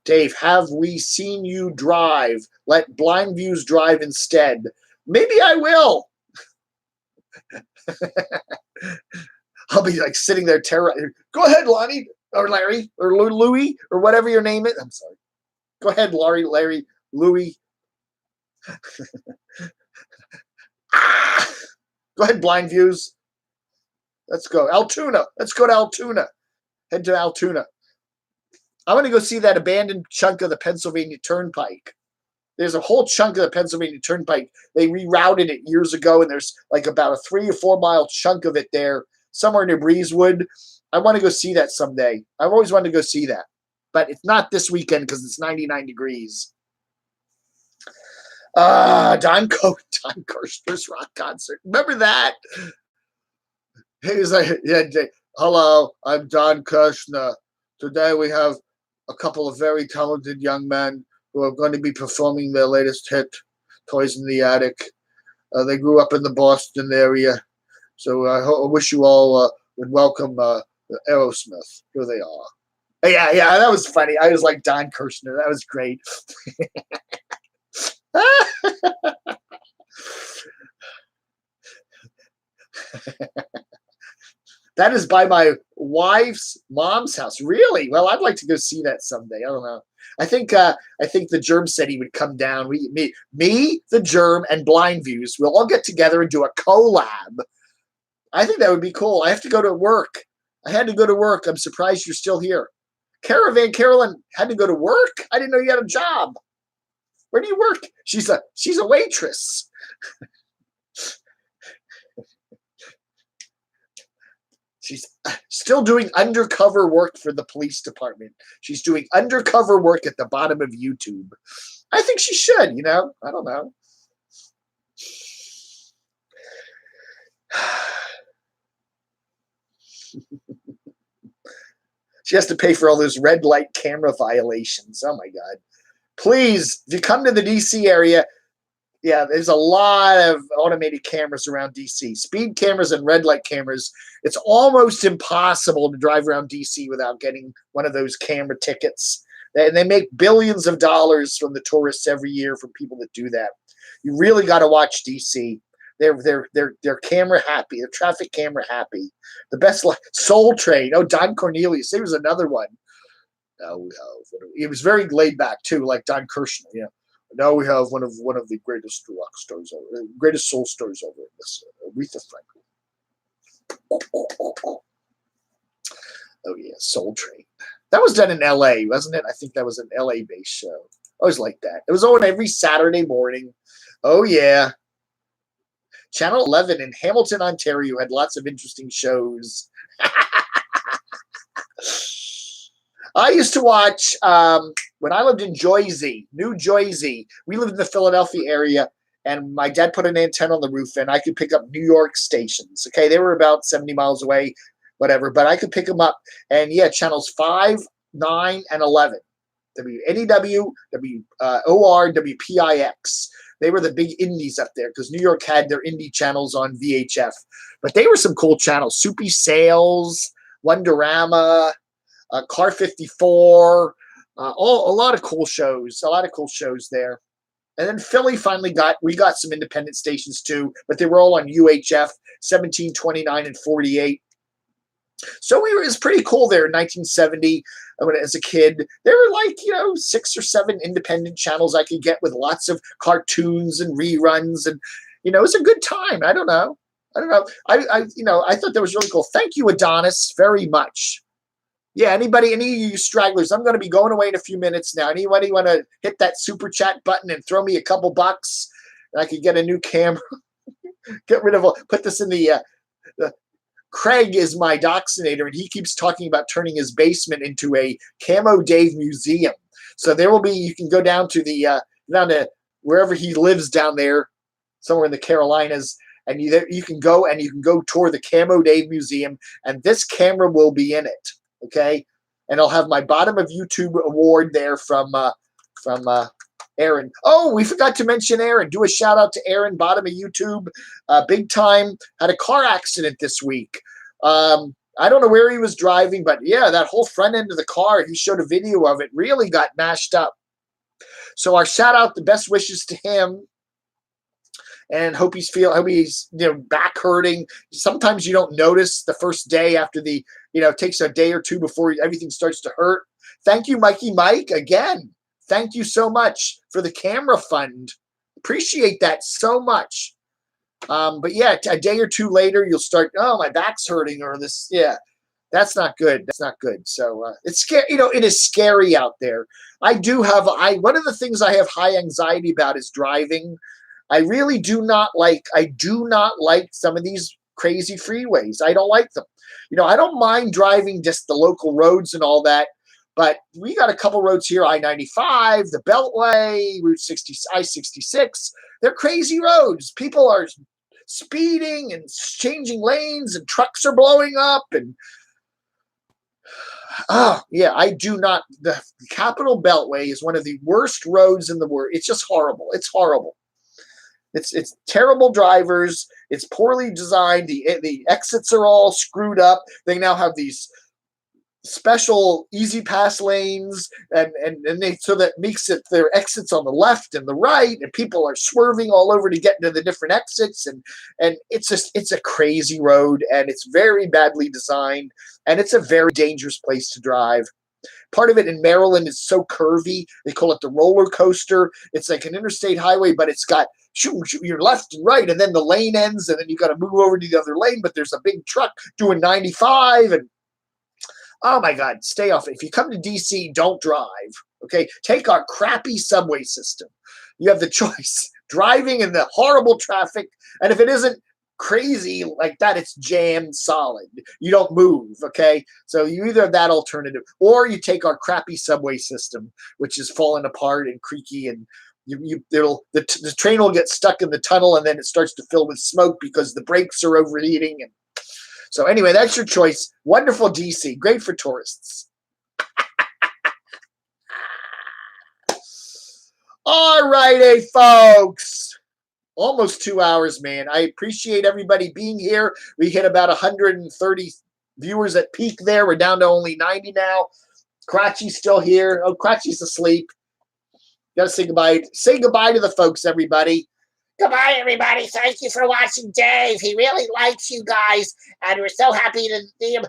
[SPEAKER 1] Dave, have we seen you drive? Let Blind Views drive instead. Maybe I will. I'll be like sitting there terrorized. Go ahead, Lonnie, or Larry, or Louie, or whatever your name is. I'm sorry. Go ahead, Larry, Louie. Go ahead, Blind Views. Let's go. Altoona. Let's go to Altoona. Head to Altoona. I want to go see that abandoned chunk of the Pennsylvania Turnpike. There's a whole chunk of the Pennsylvania Turnpike. They rerouted it years ago, and there's like about a 3 or 4 mile chunk of it there, somewhere near Breezewood. I want to go see that someday. I've always wanted to go see that. But it's not this weekend because it's 99 degrees. Don Kirshner's rock concert. Remember that? He was like, hello, I'm Don Kirshner. Today we have a couple of very talented young men who are going to be performing their latest hit, Toys in the Attic. They grew up in the Boston area. So I wish you all would welcome Aerosmith. Here they are. Yeah, that was funny. I was like Don Kirshner. That was great. That is by my wife's mom's house. Really? Well, I'd like to go see that someday. I don't know. I think the Germ said he would come down. Me, the Germ, and Blind Views. We'll all get together and do a collab. I think that would be cool. I have to go to work. I had to go to work. I'm surprised you're still here. Caravan Carolyn had to go to work. I didn't know you had a job. Where do you work? She's a waitress. She's still doing undercover work for the police department. She's doing undercover work at the bottom of YouTube. I think she should, I don't know. She has to pay for all those red light camera violations. Oh, my God. Please, if you come to the D.C. area, yeah, there's a lot of automated cameras around D.C. Speed cameras and red light cameras. It's almost impossible to drive around D.C. without getting one of those camera tickets. And they make billions of dollars from the tourists every year from people that do that. You really got to watch D.C. They're camera happy. They're traffic camera happy. The best Soul Train. Oh, Don Cornelius. There was another one. He was very laid back too, like Don Kirshner. Yeah. Now we have one of the greatest rock stars, greatest soul stars over in this, Aretha Franklin. Oh yeah, Soul Train. That was done in L.A., wasn't it? I think that was an L.A.-based show. I always liked that. It was on every Saturday morning. Oh yeah. Channel 11 in Hamilton, Ontario had lots of interesting shows. I used to watch, when I lived in New Jersey, we lived in the Philadelphia area, and my dad put an antenna on the roof, and I could pick up New York stations. Okay, they were about 70 miles away. whatever, but I could pick them up. And yeah, channels 5, 9, and 11. WNEW, WOR, WPIX. They were the big indies up there because New York had their indie channels on VHF. But they were some cool channels. Soupy Sales, Wonderama, Car 54, a lot of cool shows. A lot of cool shows there. And then Philly we got some independent stations too, but they were all on UHF, 17, 29, and 48. So it was pretty cool there in 1970. As a kid, there were like, 6 or 7 independent channels I could get with lots of cartoons and reruns. And, it was a good time. I don't know. I thought that was really cool. Thank you, Adonis, very much. Yeah, any of you stragglers, I'm going to be going away in a few minutes now. Anybody want to hit that super chat button and throw me a couple bucks? And I could get a new camera. Get rid of put this in the Craig is my doxinator, and he keeps talking about turning his basement into a CamoDAVE museum. So there will be, you can go down to down to wherever he lives down there, somewhere in the Carolinas, and you can go tour the CamoDAVE museum, and this camera will be in it. Okay, and I'll have my bottom of YouTube award there from Aaron. Oh, we forgot to mention Aaron. Do a shout out to Aaron, bottom of YouTube. Big time. Had a car accident this week. I don't know where he was driving, but yeah, that whole front end of the car, he showed a video of it, really got mashed up. So our shout out, the best wishes to him. And hope he's back hurting. Sometimes you don't notice the first day after it takes a day or two before everything starts to hurt. Thank you, Mikey Mike, again. Thank you so much for the camera fund. Appreciate that so much. But yeah, a day or two later, you'll start, oh, my back's hurting, or this. Yeah, that's not good. That's not good. So it's scary. It is scary out there. One of the things I have high anxiety about is driving. I really do not like some of these crazy freeways. I don't like them. I don't mind driving just the local roads and all that, but we got a couple roads here, I-95, the Beltway, Route 60, I-66. They're crazy roads. People are speeding and changing lanes, and trucks are blowing up. And I do not. The Capitol Beltway is one of the worst roads in the world. It's just horrible. It's horrible. It's terrible drivers. It's poorly designed. The exits are all screwed up. They now have these special easy pass lanes, and so that makes it their exits on the left and the right, and people are swerving all over to get into the different exits, and it's a crazy road, and it's very badly designed, and it's a very dangerous place to drive. Part of it in Maryland is so curvy. They call it the roller coaster. It's like an interstate highway, but it's got your left and right, and then the lane ends, and then you got to move over to the other lane, but there's a big truck doing 95, and oh my God, stay off it. If you come to DC, don't drive, okay? Take our crappy subway system. You have the choice, driving in the horrible traffic, and if it isn't crazy like that, it's jammed solid. You don't move, okay? So you either have that alternative, or you take our crappy subway system, which is falling apart and creaky, and the train will get stuck in the tunnel, and then it starts to fill with smoke because the brakes are overheating. And so anyway, that's your choice. Wonderful DC, great for tourists. All righty, folks. Almost 2 hours, man. I appreciate everybody being here. We hit about 130 viewers at peak there. We're down to only 90 now. Cratchy's still here. Oh, Cratchy's asleep. Got to say goodbye. Say goodbye to the folks, everybody. Goodbye, everybody. Thank you for watching Dave. He really likes you guys, and we're so happy to see him.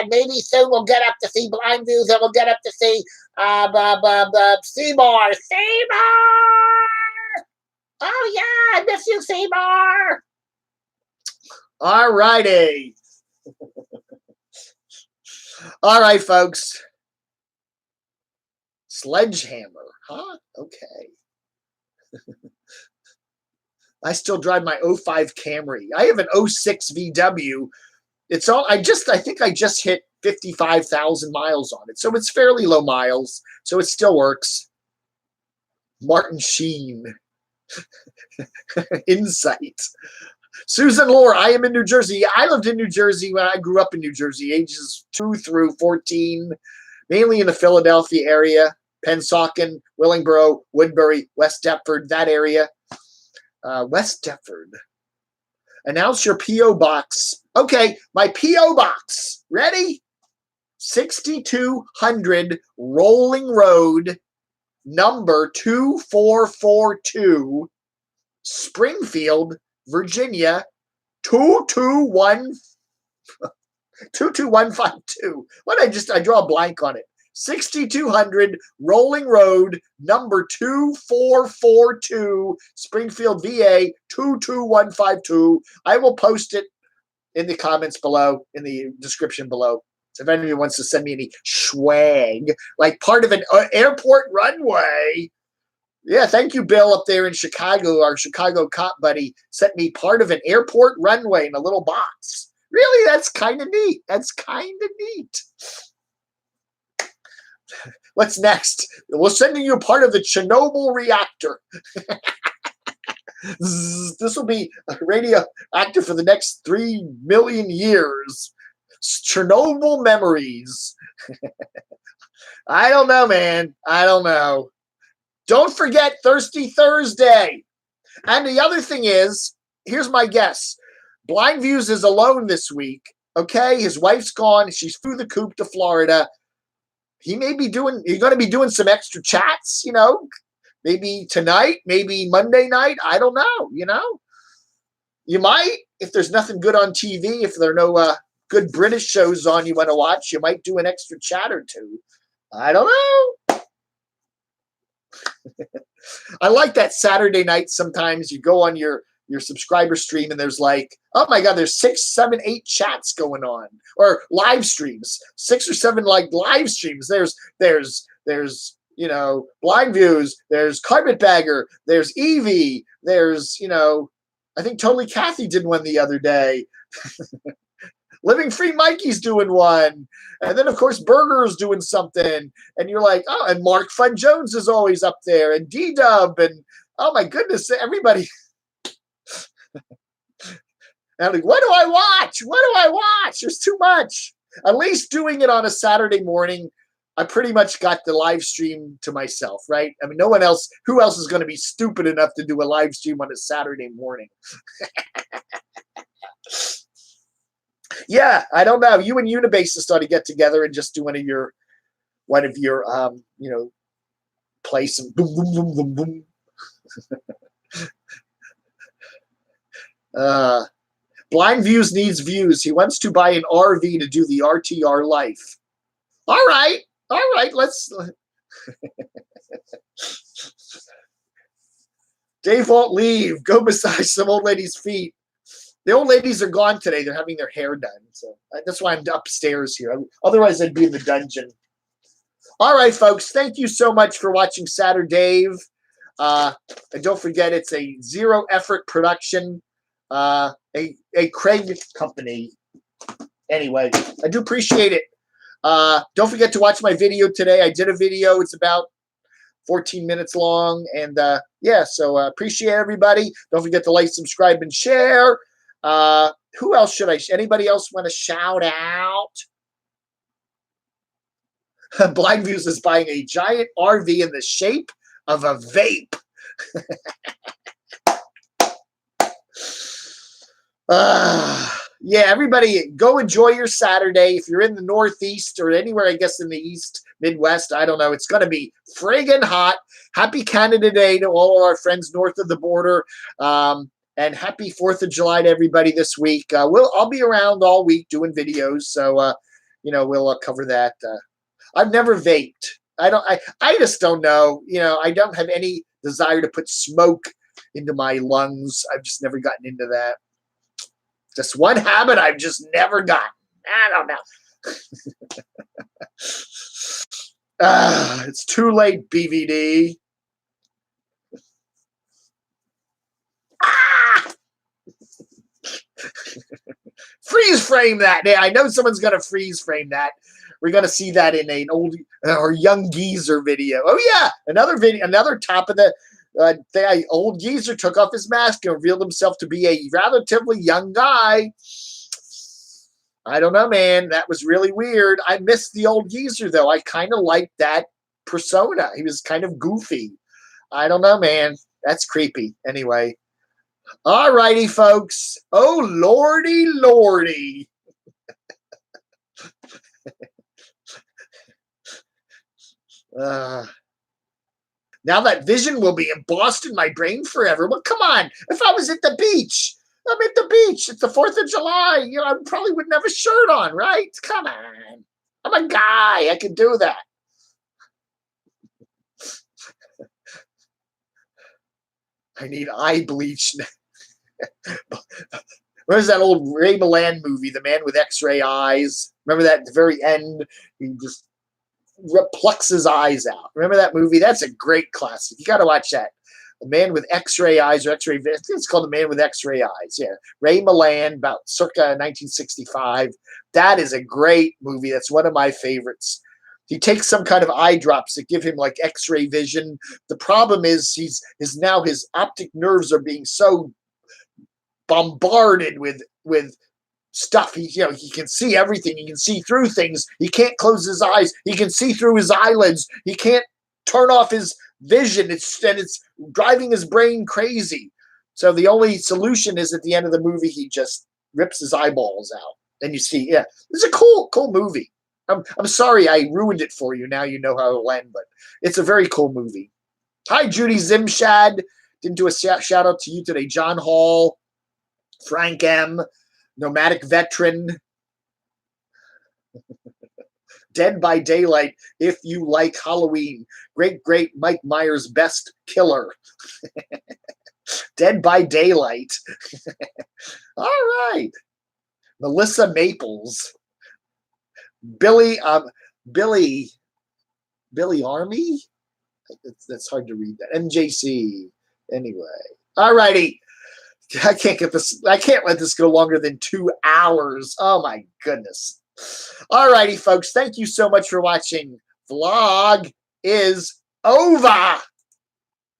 [SPEAKER 1] Maybe soon we'll get up to see Blind Views, and we'll get up to see Seymour. Oh, yeah, I miss you, Seymour. All righty. All right, folks. Sledgehammer, huh? Okay. I still drive my 05 Camry. I have an 06 VW. It's all, I think I just hit 55,000 miles on it. So it's fairly low miles. So it still works. Martin Sheen. Insight. Susan Lore, I am in New Jersey. Yeah, I lived in New Jersey when I grew up in New Jersey, ages 2 through 14, mainly in the Philadelphia area, Pennsauken, Willingboro, Woodbury, West Deptford, that area. West Deptford. Announce your P.O. box. Okay, my P.O. box. Ready? 6200 Rolling Road, number 2442, Springfield, Virginia, 22152. What I draw a blank on it. 6200 Rolling Road, number 2442, Springfield, VA, 22152. I will post it in the comments below, in the description below. So if anyone wants to send me any swag, like part of an airport runway. Yeah, thank you, Bill, up there in Chicago. Our Chicago cop buddy sent me part of an airport runway in a little box. Really, that's kind of neat. That's kind of neat. What's next? We're sending you part of the Chernobyl reactor. This will be a radioactive for the next 3 million years. Chernobyl memories. I don't know, man. I don't know. Don't forget Thirsty Thursday. And the other thing is, here's my guess. Blind Views is alone this week. Okay, his wife's gone. She's through the coop to Florida. He's going to be doing some extra chats, you know, maybe tonight, maybe Monday night. I don't know, you know. You might, if there's nothing good on TV, if there are no good British shows on you want to watch, you might do an extra chat or two. I don't know. I like that Saturday night. Sometimes you go on your subscriber stream and there's like, oh my God, there's 6, 7, 8 chats going on, or live streams, 6 or 7 like live streams. There's you know, Blind Views, there's Carpetbagger, there's Evie, there's, you know, I think Totally Kathy did one the other day. Living Free Mikey's doing one. And then, of course, Burger's doing something. And you're like, oh, and Mark Fun Jones is always up there. And D-Dub. And, oh, my goodness, everybody. And I'm like, what do I watch? What do I watch? There's too much. At least doing it on a Saturday morning, I pretty much got the live stream to myself, right? I mean, no one else. Who else is going to be stupid enough to do a live stream on a Saturday morning? Yeah, I don't know. You and Unibasis ought to get together and just do one of your you know, play some boom, boom, boom, boom, boom. Blind Views needs views. He wants to buy an RV to do the RTR life. All right, let's. Dave won't leave. Go massage some old lady's feet. The old ladies are gone today. They're having their hair done. So that's why I'm upstairs here. Otherwise, I'd be in the dungeon. All right, folks. Thank you so much for watching SaturDAVE. And don't forget, it's a zero-effort production, a Craig company. Anyway, I do appreciate it. Don't forget to watch my video today. I did a video. It's about 14 minutes long. And, yeah, so appreciate everybody. Don't forget to like, subscribe, and share. Who else should anybody else want to shout out? Blind Views is buying a giant RV in the shape of a vape. Yeah, everybody go enjoy your Saturday. If you're in the Northeast or anywhere, I guess in the East, Midwest, I don't know. It's going to be friggin' hot. Happy Canada Day to all of our friends north of the border. And happy 4th of July to everybody this week. I'll be around all week doing videos. So, you know, we'll cover that. I've never vaped. I just don't know. You know, I don't have any desire to put smoke into my lungs. I've just never gotten into that. Just one habit I've just never gotten. I don't know. It's too late, BVD. Freeze frame that. Yeah, I know someone's going to freeze frame that. We're going to see that in an old or young geezer video. Oh, yeah. Another video, another top of the Old geezer took off his mask and revealed himself to be a relatively young guy. I don't know, man. That was really weird. I missed the old geezer, though. I kind of liked that persona. He was kind of goofy. I don't know, man. That's creepy. Anyway. All righty, folks. Oh, lordy, lordy. Now that vision will be embossed in my brain forever. Well, come on. If I was at the beach, I'm at the beach. It's the 4th of July. You know, I probably wouldn't have a shirt on, right? Come on. I'm a guy. I can do that. I need eye bleach. Where's that old Ray Milland movie, The Man with X-Ray Eyes? Remember that at the very end? He just plucks his eyes out. Remember that movie? That's a great classic. You got to watch that. The Man with X-Ray Eyes, or X-Ray vision. I think it's called The Man with X-Ray Eyes. Yeah, Ray Milland, about circa 1965. That is a great movie. That's one of my favorites. He takes some kind of eye drops that give him like X-ray vision. The problem is now his optic nerves are being so bombarded with stuff. He can see everything. He can see through things. He can't close his eyes. He can see through his eyelids. He can't turn off his vision. It's driving his brain crazy. So the only solution is at the end of the movie, he just rips his eyeballs out. And you see, yeah, it's a cool movie. I'm sorry I ruined it for you. Now you know how it'll end, but it's a very cool movie. Hi, Judy Zimshad. Didn't do a shout out to you today. John Hall, Frank M., Nomadic Veteran, Dead by Daylight, if you like Halloween. Great Mike Myers, best killer. Dead by Daylight. All right. Melissa Maples. Billy Army? That's hard to read that. MJC. Anyway. All righty. I can't let this go longer than 2 hours. Oh my goodness. All righty, folks. Thank you so much for watching. Vlog is over.